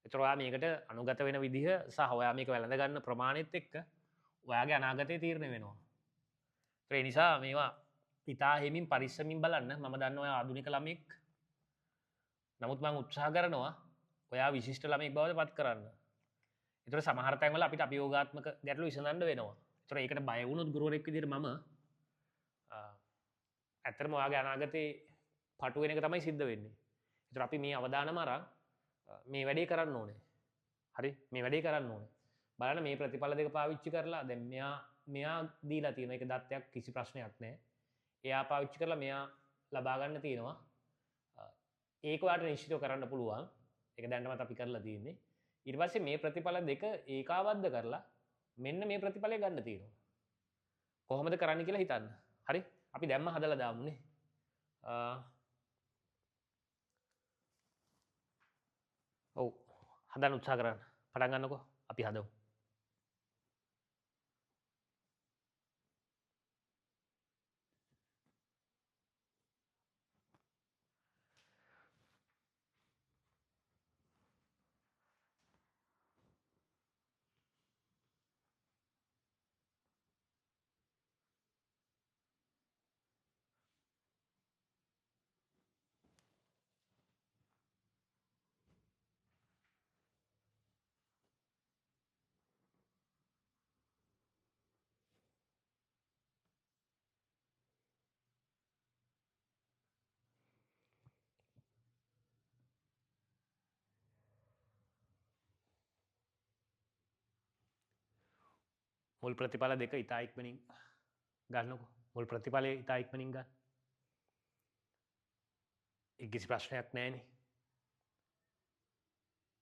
ඒතර ඔයා මේකට අනුගත වෙන විදිහ සහ ඔයා මේක වැළඳ ගන්න ප්‍රමාණයත් එක්ක ඔයාගේ අනාගතය තීරණය වෙනවා. ඒ නිසා මේවා පිතා හිමින් පරිස්සමින් බලන්න. මම දන්නවා ඔයා ආධුනික ළමෙක්. නමුත් මම උත්සාහ කරනවා ඔයා විශිෂ්ට ළමෙක් බවට පත් කරන්න. ඒතර සමහර තැන්වල අපිට අභියෝගාත්මක ගැටලු විසඳන්න වෙනවා. ඒතර ඒකට බය වුණොත් ගුරුවරයෙක් විදිහට මම ඇත්තටම ඔයාගේ අනාගතේ පටු වෙන එක තමයි සිද්ධ වෙන්නේ. ඒතර අපි මේ අවදානම අරන් මේ වැඩේ කරන්න ඕනේ. හරි? මේ වැඩේ කරන්න ඕනේ. බලන්න මේ ප්‍රතිඵල දෙක පාවිච්චි කරලා දැන් මෙයා දීලා තියෙන එක දත්තයක් කිසි ප්‍රශ්නයක් නැහැ. එයා පාවිච්චි කරලා මෙයා ලබා ගන්න තියෙනවා. ඒක ඔයාලට නිශ්චිතව කරන්න පුළුවන්. ඒක දැනටමත් අපි කරලා තියෙන්නේ. ඊට පස්සේ මේ ප්‍රතිඵල දෙක ඒකාබද්ධ කරලා මෙන්න මේ ප්‍රතිඵලය ගන්න තියෙනවා. කොහොමද කරන්න කියලා හිතන්න. හරි? අපි දැම්ම හදලා දාමුනේ. ඔව්. හදන්න උත්සාහ කරන්න. පටන් ගන්නකෝ. අපි හදමු. මුල් ප්‍රතිඵල දෙක ඉතා ඉක්මනින් ගන්නකෝ. මුල් ප්‍රතිඵලය ඉතා ඉක්මනින් ගන්න. ඒක කිසි ප්‍රශ්නයක් නැහැනේ.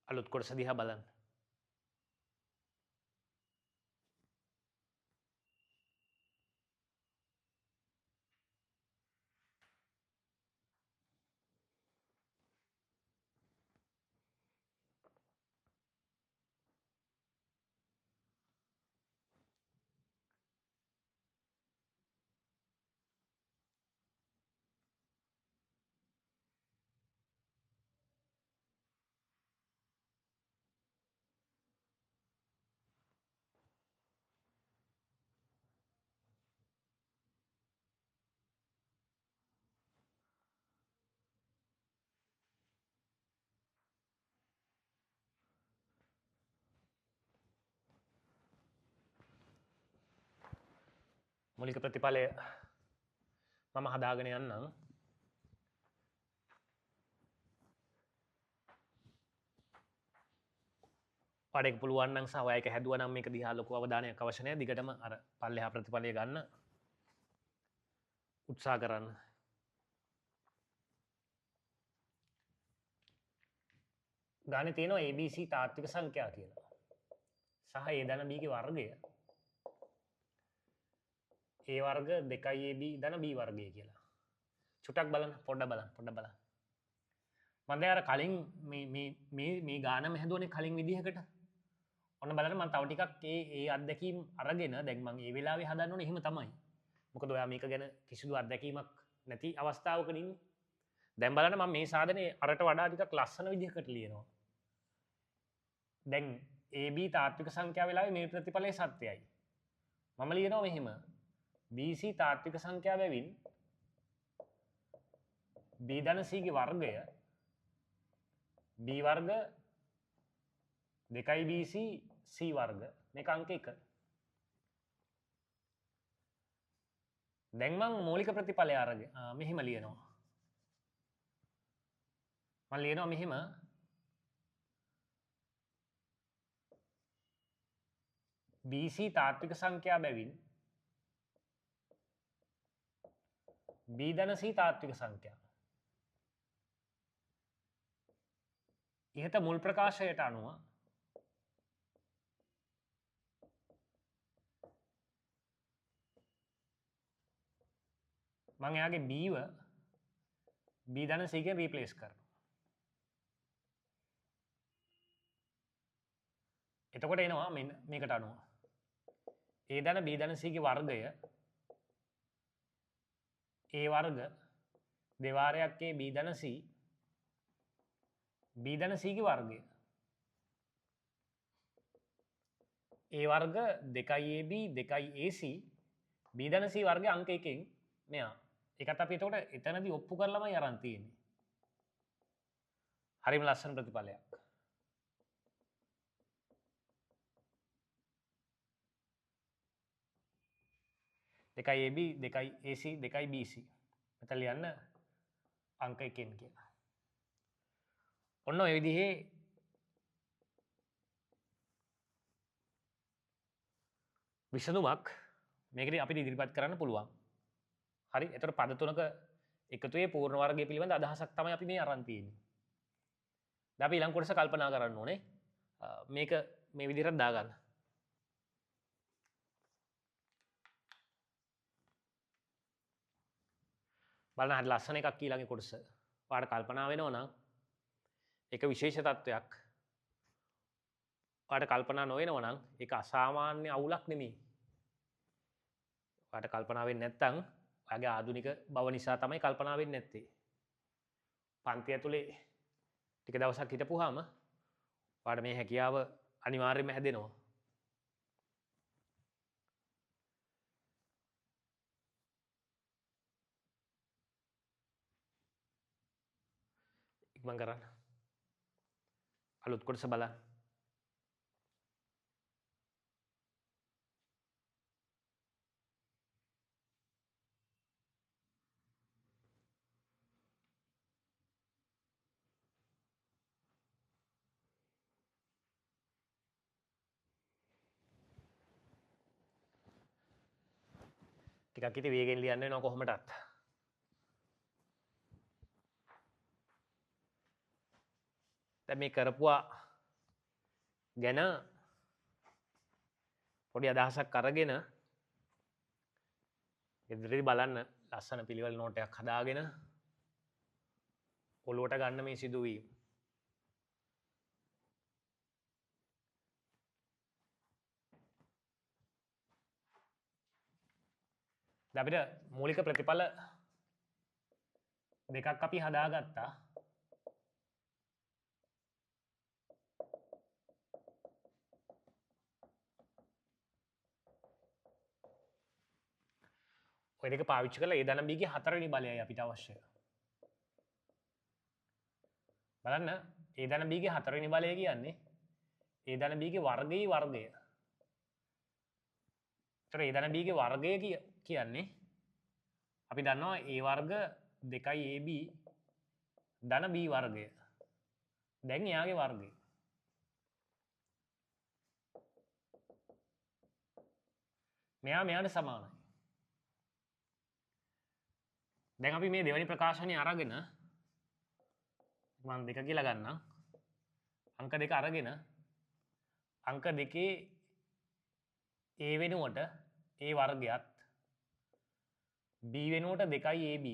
අලුත් කොටස දිහා බලන්න. මූලික ප්‍රතිඵලය මම හදාගෙන යන්නම්. පාඩේක පුළුවන් නම් සහ ඔයා ඒක හැදුවා නම් මේක දිහා ලොකු අවධානයක් අවශ්‍ය නැහැ. දිගටම අර පල්ලෙහා ප්‍රතිඵලය ගන්න උත්සාහ කරන්න. ගානේ තියෙනවා ABC තාත්වික සංඛ්‍යා කියලා. සහ A ධන B ගේ වර්ගය A වර්ග 2AB ධන B වර්ගය කියලා. චුට්ටක් බලන්න, පොඩ්ඩක් බලන්න. මම දැන් අර කලින් මේ ගානම හැදුවනේ කලින් විදිහකට. ඔන්න බලන්න මම තව ටිකක් ඒ අත්දැකීම් අරගෙන දැන් මම මේ වෙලාවේ හදන්න ඕනේ එහෙම තමයි. මොකද ඔයා මේක ගැන කිසිදු අත්දැකීමක් නැති අවස්ථාවක ඉන්නේ. දැන් බලන්න මම මේ සාධනේ අරට වඩා ටිකක් ලස්සන විදිහකට ලියනවා. දැන් AB තාත්වික සංඛ්‍යා වෙලාවේ මේ ප්‍රතිඵලය සත්‍යයි. මම ලියනවා මෙහෙම. BC තාත්වික සංඛ්‍යා බැවින් B ධන C ගේ වර්ගය B වර්ග 2BC C වර්ග මේක අංක 1. දැන් මම මූලික ප්‍රතිඵලය අරගෙන මෙහෙම ලියනවා. මම ලියනවා මෙහෙම BC තාත්වික සංඛ්‍යා බැවින් B ධන C තාත්වික සංඛ්‍යා. ඉහත මුල් ප්‍රකාශයට අනුව මම එයාගේ B ව B ධන C ගෙන් රීප්ලේස් කරනවා. එතකොට එනවා මෙන්න මේකට අනුව A ධන B ධන C ගේ වර්ගය A වර්ග දෙවාරයක් A B ධන C B ධන C ගේ වර්ගය A වර්ග 2AB 2AC B ධන C වර්ගය අංක 1කින් මෙයා. ඒකත් අපි එතකොට එතනදී ඔප්පු කරලාමයි අරන් තියෙන්නේ. හරිම ලස්සන ප්‍රතිඵලයක්. දෙකයි AB දෙකයි AC දෙකයි BC. මෙතන ලියන්න අංක 1කින් කියලා. ඔන්න ඔය විදිහේ විසඳුමක් මේකට අපිට ඉදිරිපත් කරන්න පුළුවන්. හරි. එතකොට පද තුනක එකතුවේ පූර්ණ වර්ගය පිළිබඳ අදහසක් තමයි අපි මේ අරන් තියෙන්නේ. දැන් අපි ඊළඟ කොටස කල්පනා කරන්න ඕනේ. මේක මේ විදිහට දාගන්න. බලන්න හරි ලස්සන එකක් ඊළඟ කොටස. ඔයාලට කල්පනා වෙනවා නම් ඒක විශේෂ තත්වයක්. ඔයාලට කල්පනා නොවෙනවා නම් ඒක අසාමාන්‍ය අවුලක් නෙමෙයි. ඔයාලට කල්පනා වෙන්නේ නැත්නම් ඔයාගේ ආධුනික බව නිසා තමයි කල්පනා වෙන්නේ නැත්තේ. පන්ති ඇතුලේ ටික දවසක් හිටපුවාම ඔයාලට මේ හැකියාව අනිවාර්යයෙන්ම හැදෙනවා. ඉක්මන් කරන්න. අලුත් කොටස බලන්න. ටිකක් ඉතින් වේගෙන් ලියන්න වෙනවා කොහොමදත්. දැන් මේ කරපුවා ගැන පොඩි අදහසක් අරගෙන ඉදිරියට බලන්න ලස්සන පිළිවෙල නෝට් එකක් හදාගෙන ඔලුවට ගන්න මේ සිදුවීම. දැන් අපිට මූලික ප්‍රතිඵල දෙකක් අපි හදාගත්තා. ඔය දෙක පාවිච්චි කරලා A ධන B ගේ හතරවෙනි බලයයි අපිට අවශ්‍ය. බලන්න A ධන B ගේ හතරවෙනි බලය කියන්නේ A ධන B ගේ වර්ගයේ වර්ගය. ඒතර A ධන B ගේ වර්ගය කියන්නේ අපි දන්නවා A වර්ග 2AB ධන B වර්ගය. දැන් එයාගේ වර්ගය. මෙයාට සමානයි. දැන් අපි මේ දෙවෙනි ප්‍රකාශනය අරගෙන මම 2 කියලා ගන්නම්. අංක 2 අරගෙන අංක 2 A වෙනුවට A වර්ගයත් B වෙනුවට 2AB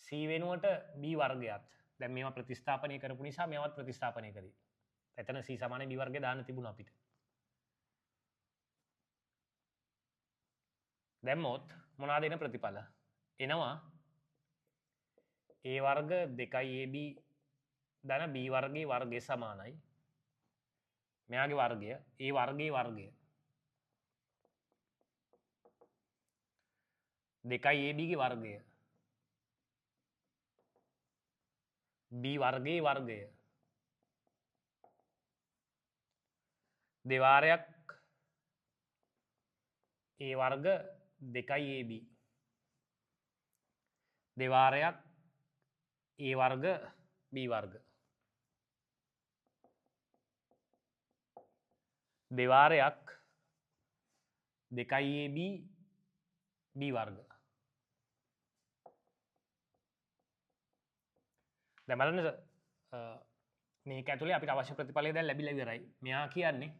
C වෙනුවට B වර්ගයත් දැන් මේවා ප්‍රතිස්ථාපනය කරපු නිසා මේවත් ප්‍රතිස්ථාපනය කරේ. එතන C සමාන B වර්ගය දාන්න තිබුණා අපිට. දැම්මොත් මොනවාද එන ප්‍රතිඵල? එනවා A වර්ග 2AB ධන B වර්ගයේ වර්ගය සමානයි. මෙයාගේ වර්ගය A වර්ගයේ වර්ගය 2AB ගේ වර්ගය B වර්ගයේ වර්ගය දෙවාරයක් A වර්ග 2AB දෙවාරයක් A වර්ග B වර්ග දෙවාරයක් 2AB B වර්ග. දැන් බලන්න මේක ඇතුලේ අපිට අවශ්‍ය ප්‍රතිඵලය දැන් ලැබිලා ඉවරයි. මෙයා කියන්නේ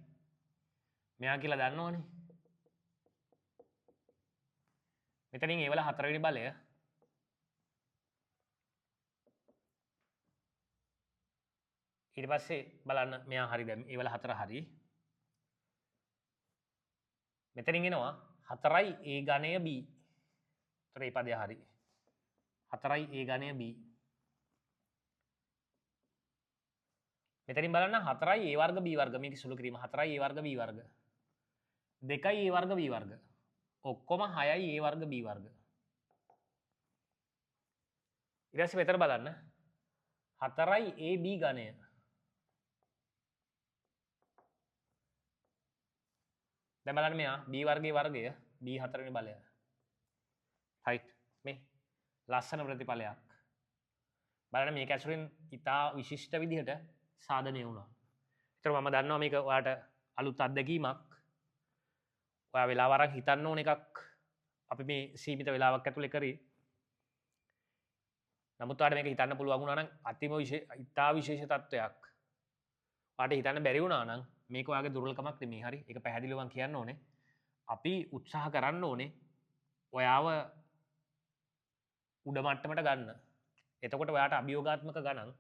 මෙයා කියලා දන්නවනේ. මෙතනින් ඒ වල හතරවෙනි බලය ඊට පස්සේ බලන්න මෙයා හරි දැන් ඒ වල හතර හරි. මෙතනින් එනවා 4යි A ඝනය B. ඒතර මේ පදය හරි. 4යි A ඝනය B. මෙතනින් බලන්න 4යි A වර්ග B වර්ග මේක සුළු කිරීම 4යි A වර්ග B වර්ග 2යි A වර්ග B වර්ග ඔක්කොම 6යි A වර්ග B වර්ග. ඊට පස්සේ මෙතන බලන්න 4යි AB ඝනය දැන් බලන්න මෙයා B වර්ගයේ වර්ගය B හතරවෙනි බලය. right මේ ලස්සන ප්‍රතිඵලයක්. බලන්න මේක ඇසුරින් ඉතා විශිෂ්ට විදිහට සාධනය වුණා. ඒතර මම දන්නවා මේක ඔයාලට අලුත් අත්දැකීමක්. ඔයා වෙලාව අරන් හිතන්න ඕන එකක් අපි මේ සීමිත වෙලාවක් ඇතුලේ කරේ. නමුත් ඔයාලට මේක හිතන්න පුළුවන් වුණා නම් ඉතා විශේෂ තත්වයක්. ඔයාලට හිතන්න බැරි වුණා නම් මේක ඔයාගේ දුර්වලකමක් නෙමෙයි. හරි. ඒක පැහැදිලිව මම කියන්න ඕනේ. අපි උත්සාහ කරන්න ඕනේ ඔයාව උඩ මට්ටමට ගන්න. එතකොට ඔයාට අභියෝගාත්මක ගණන්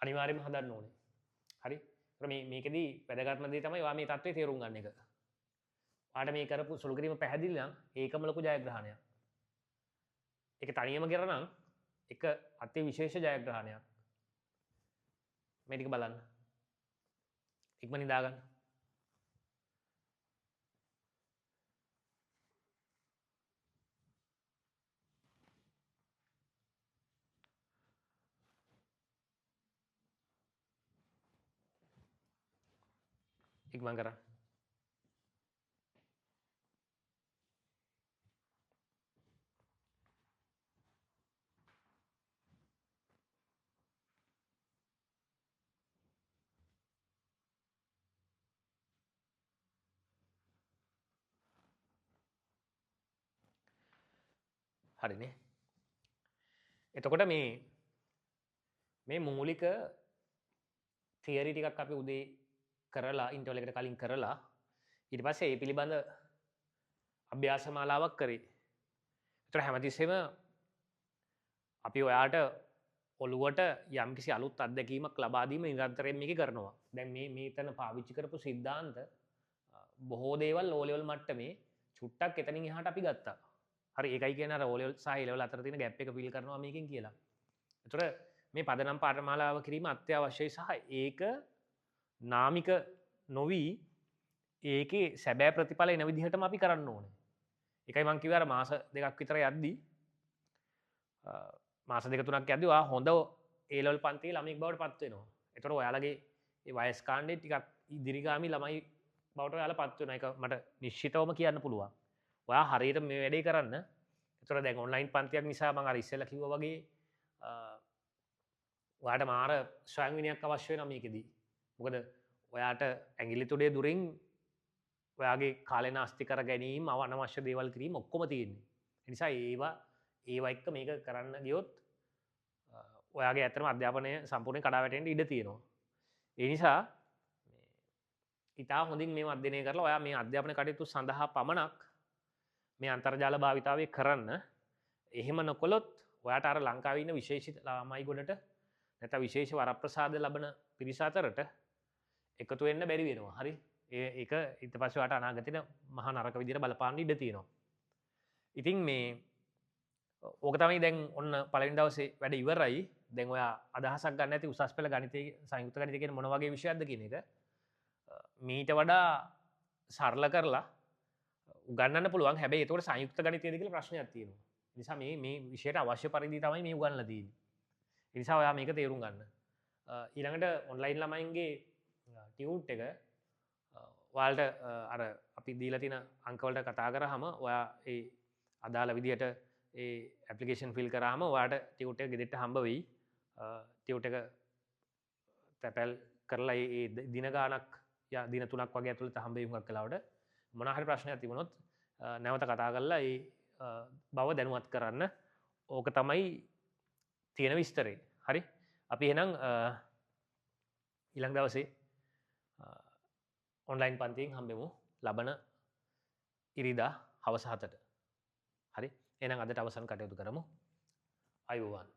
අනිවාර්යයෙන්ම හදන්න ඕනේ. හරි. මේකෙදී වැදගත්ම දේ තමයි ඔයා මේ தත්ත්වය තේරුම් ගන්න එක. ඔයාට මේ කරපු සුළු කිරීම පැහැදිලි නම් ඒකම ලොකු ජයග්‍රහණයක්. ඒක තනියම කරා නම් එක අති විශේෂ ජයග්‍රහණයක්. මේ ටික බලන්න. ඉක්මනින් දාගන්න. ඉක්මන් කරන්න. හරිනේ. එතකොට මේ මූලික තියරි ටිකක් අපි උදේ කරලා ඉන්ටර්වල් එකට කලින් කරලා ඊට පස්සේ ඒ පිළිබඳ අභ්‍යාස මාලාවක් කරේ. ඒතර හැමතිස්සෙම අපි ඔයාට ඔළුවට යම්කිසි අලුත් අත්දැකීමක් ලබා දීම නිරන්තරයෙන් මේක කරනවා. දැන් මේතන පාවිච්චි කරපු સિદ્ધාන්ත බොහෝ දේවල් O level මට්ටමේ චුට්ටක් එතනින් එහාට අපි ගත්තා. හරි ඒකයි කියන්නේ අර O level සහ A level අතර තියෙන ગેප් එක ෆිල් කරනවා මේකෙන් කියලා. ඒතර මේ පදනම් පාඨමාලාව කිරීම අත්‍යවශ්‍යයි සහ ඒක නාමික නොවි ඒකේ සැබෑ ප්‍රතිඵල එන විදිහටම අපි කරන්න ඕනේ. ඒකයි මම කිව්වේ අර මාස දෙකක් විතර යද්දී මාස දෙක තුනක් යද්දී ඔයා හොඳ A level පන්තියේ ළමෙක් බවට පත් වෙනවා. ඒතර ඔයාලගේ ඒ වයස් කාණ්ඩේ ටිකක් ඉදිරිගාමී ළමයි බවට ඔයාලා පත් වෙනවා. ඒක මට නිශ්චිතවම කියන්න පුළුවන්. ඔයා හරියට මේ වැඩේ කරන්න. ඒතර දැන් ඔන්ලයින් පන්තියක් නිසා මම අර ඉස්සෙල්ලා කිව්වා වගේ ඔයාට මාර ස්වයං විනයක් අවශ්‍ය වෙනවා මේකෙදී. මොකද ඔයාට ඇඟිලි තුඩේ දුරින් ඔයාගේ කාලය නාස්ති කර ගැනීම අනවශ්‍ය දේවල් කිරීම ඔක්කොම තියෙන්නේ. ඒ නිසා ඒවා එක්ක මේක කරන්න ගියොත් ඔයාගේ ඇත්තටම අධ්‍යාපනය සම්පූර්ණයෙන් කඩා වැටෙන්න ඉඩ තියෙනවා. ඒ නිසා ඉතා හොඳින් මේව අධ්‍යයනය කරලා ඔයා මේ අධ්‍යාපන කටයුතු සඳහා පමණක් මේ අන්තර්ජාල භාවිතාවේ කරන්න. එහෙම නොකළොත් ඔයාට අර ලංකාවේ ඉන්න විශේෂිත ළමයි ගොඩට නැත්නම් විශේෂ වරප්‍රසාද ලබන පිරිස අතරට එකතු වෙන්න බැරි වෙනවා. හරි. ඒක ඊට පස්සේ ඔයාට අනාගතේට මහා නරක විදියට බලපාන්න ඉඩ තියෙනවා. ඉතින් මේ ඕක තමයි දැන් ඔන්න පළවෙනි දවසේ වැඩ ඉවරයි. දැන් ඔයා අදහසක් ගන්න ඇති උසස් පෙළ ගණිතයේ සංයුක්ත ගණිතය කියන මොන වගේ විෂයක්ද කියන එක. මීට වඩා සරල කරලා උගන්වන්න පුළුවන්. හැබැයි ඒතකොට සංයුක්ත ගණිතයේද කියලා ප්‍රශ්නයක් තියෙනවා. ඒ නිසා මේ විෂයට අවශ්‍ය පරිදි තමයි මේ උගන්වලා තියෙන්නේ. ඒ නිසා ඔයා මේක තේරුම් ගන්න. ඊළඟට ඔන්ලයින් ළමයින්ගේ ටියුට් එක ඔයාලට අර අපි දීලා තියෙන අංක වලට කතා කරාම ඔයා ඒ අදාළ විදියට ඒ ඇප්ලිකේෂන් ෆිල් කරාම ඔයාට ටියුට් එක ගෙදරට හම්බ වෙයි. ටියුට් එක තැපැල් කරලා ඒ දින ගාණක් දින 3ක් වගේ ඇතුළත හම්බ වෙයි හුඟක් වෙලාවට. මොන හරි ප්‍රශ්නයක් තිබුණොත් නැවත කතා කරලා ඒ බව දැනුවත් කරන්න. ඕක තමයි තියෙන විස්තරේ. හරි. අපි එහෙනම් ඊළඟ දවසේ ඔන්ලයින් පන්තියෙන් හම්බෙමු ලබන ඉරිදා හවස 7ට. හරි. එහෙනම් අදට අවසන් කටයුතු කරමු. අයුබෝවන්.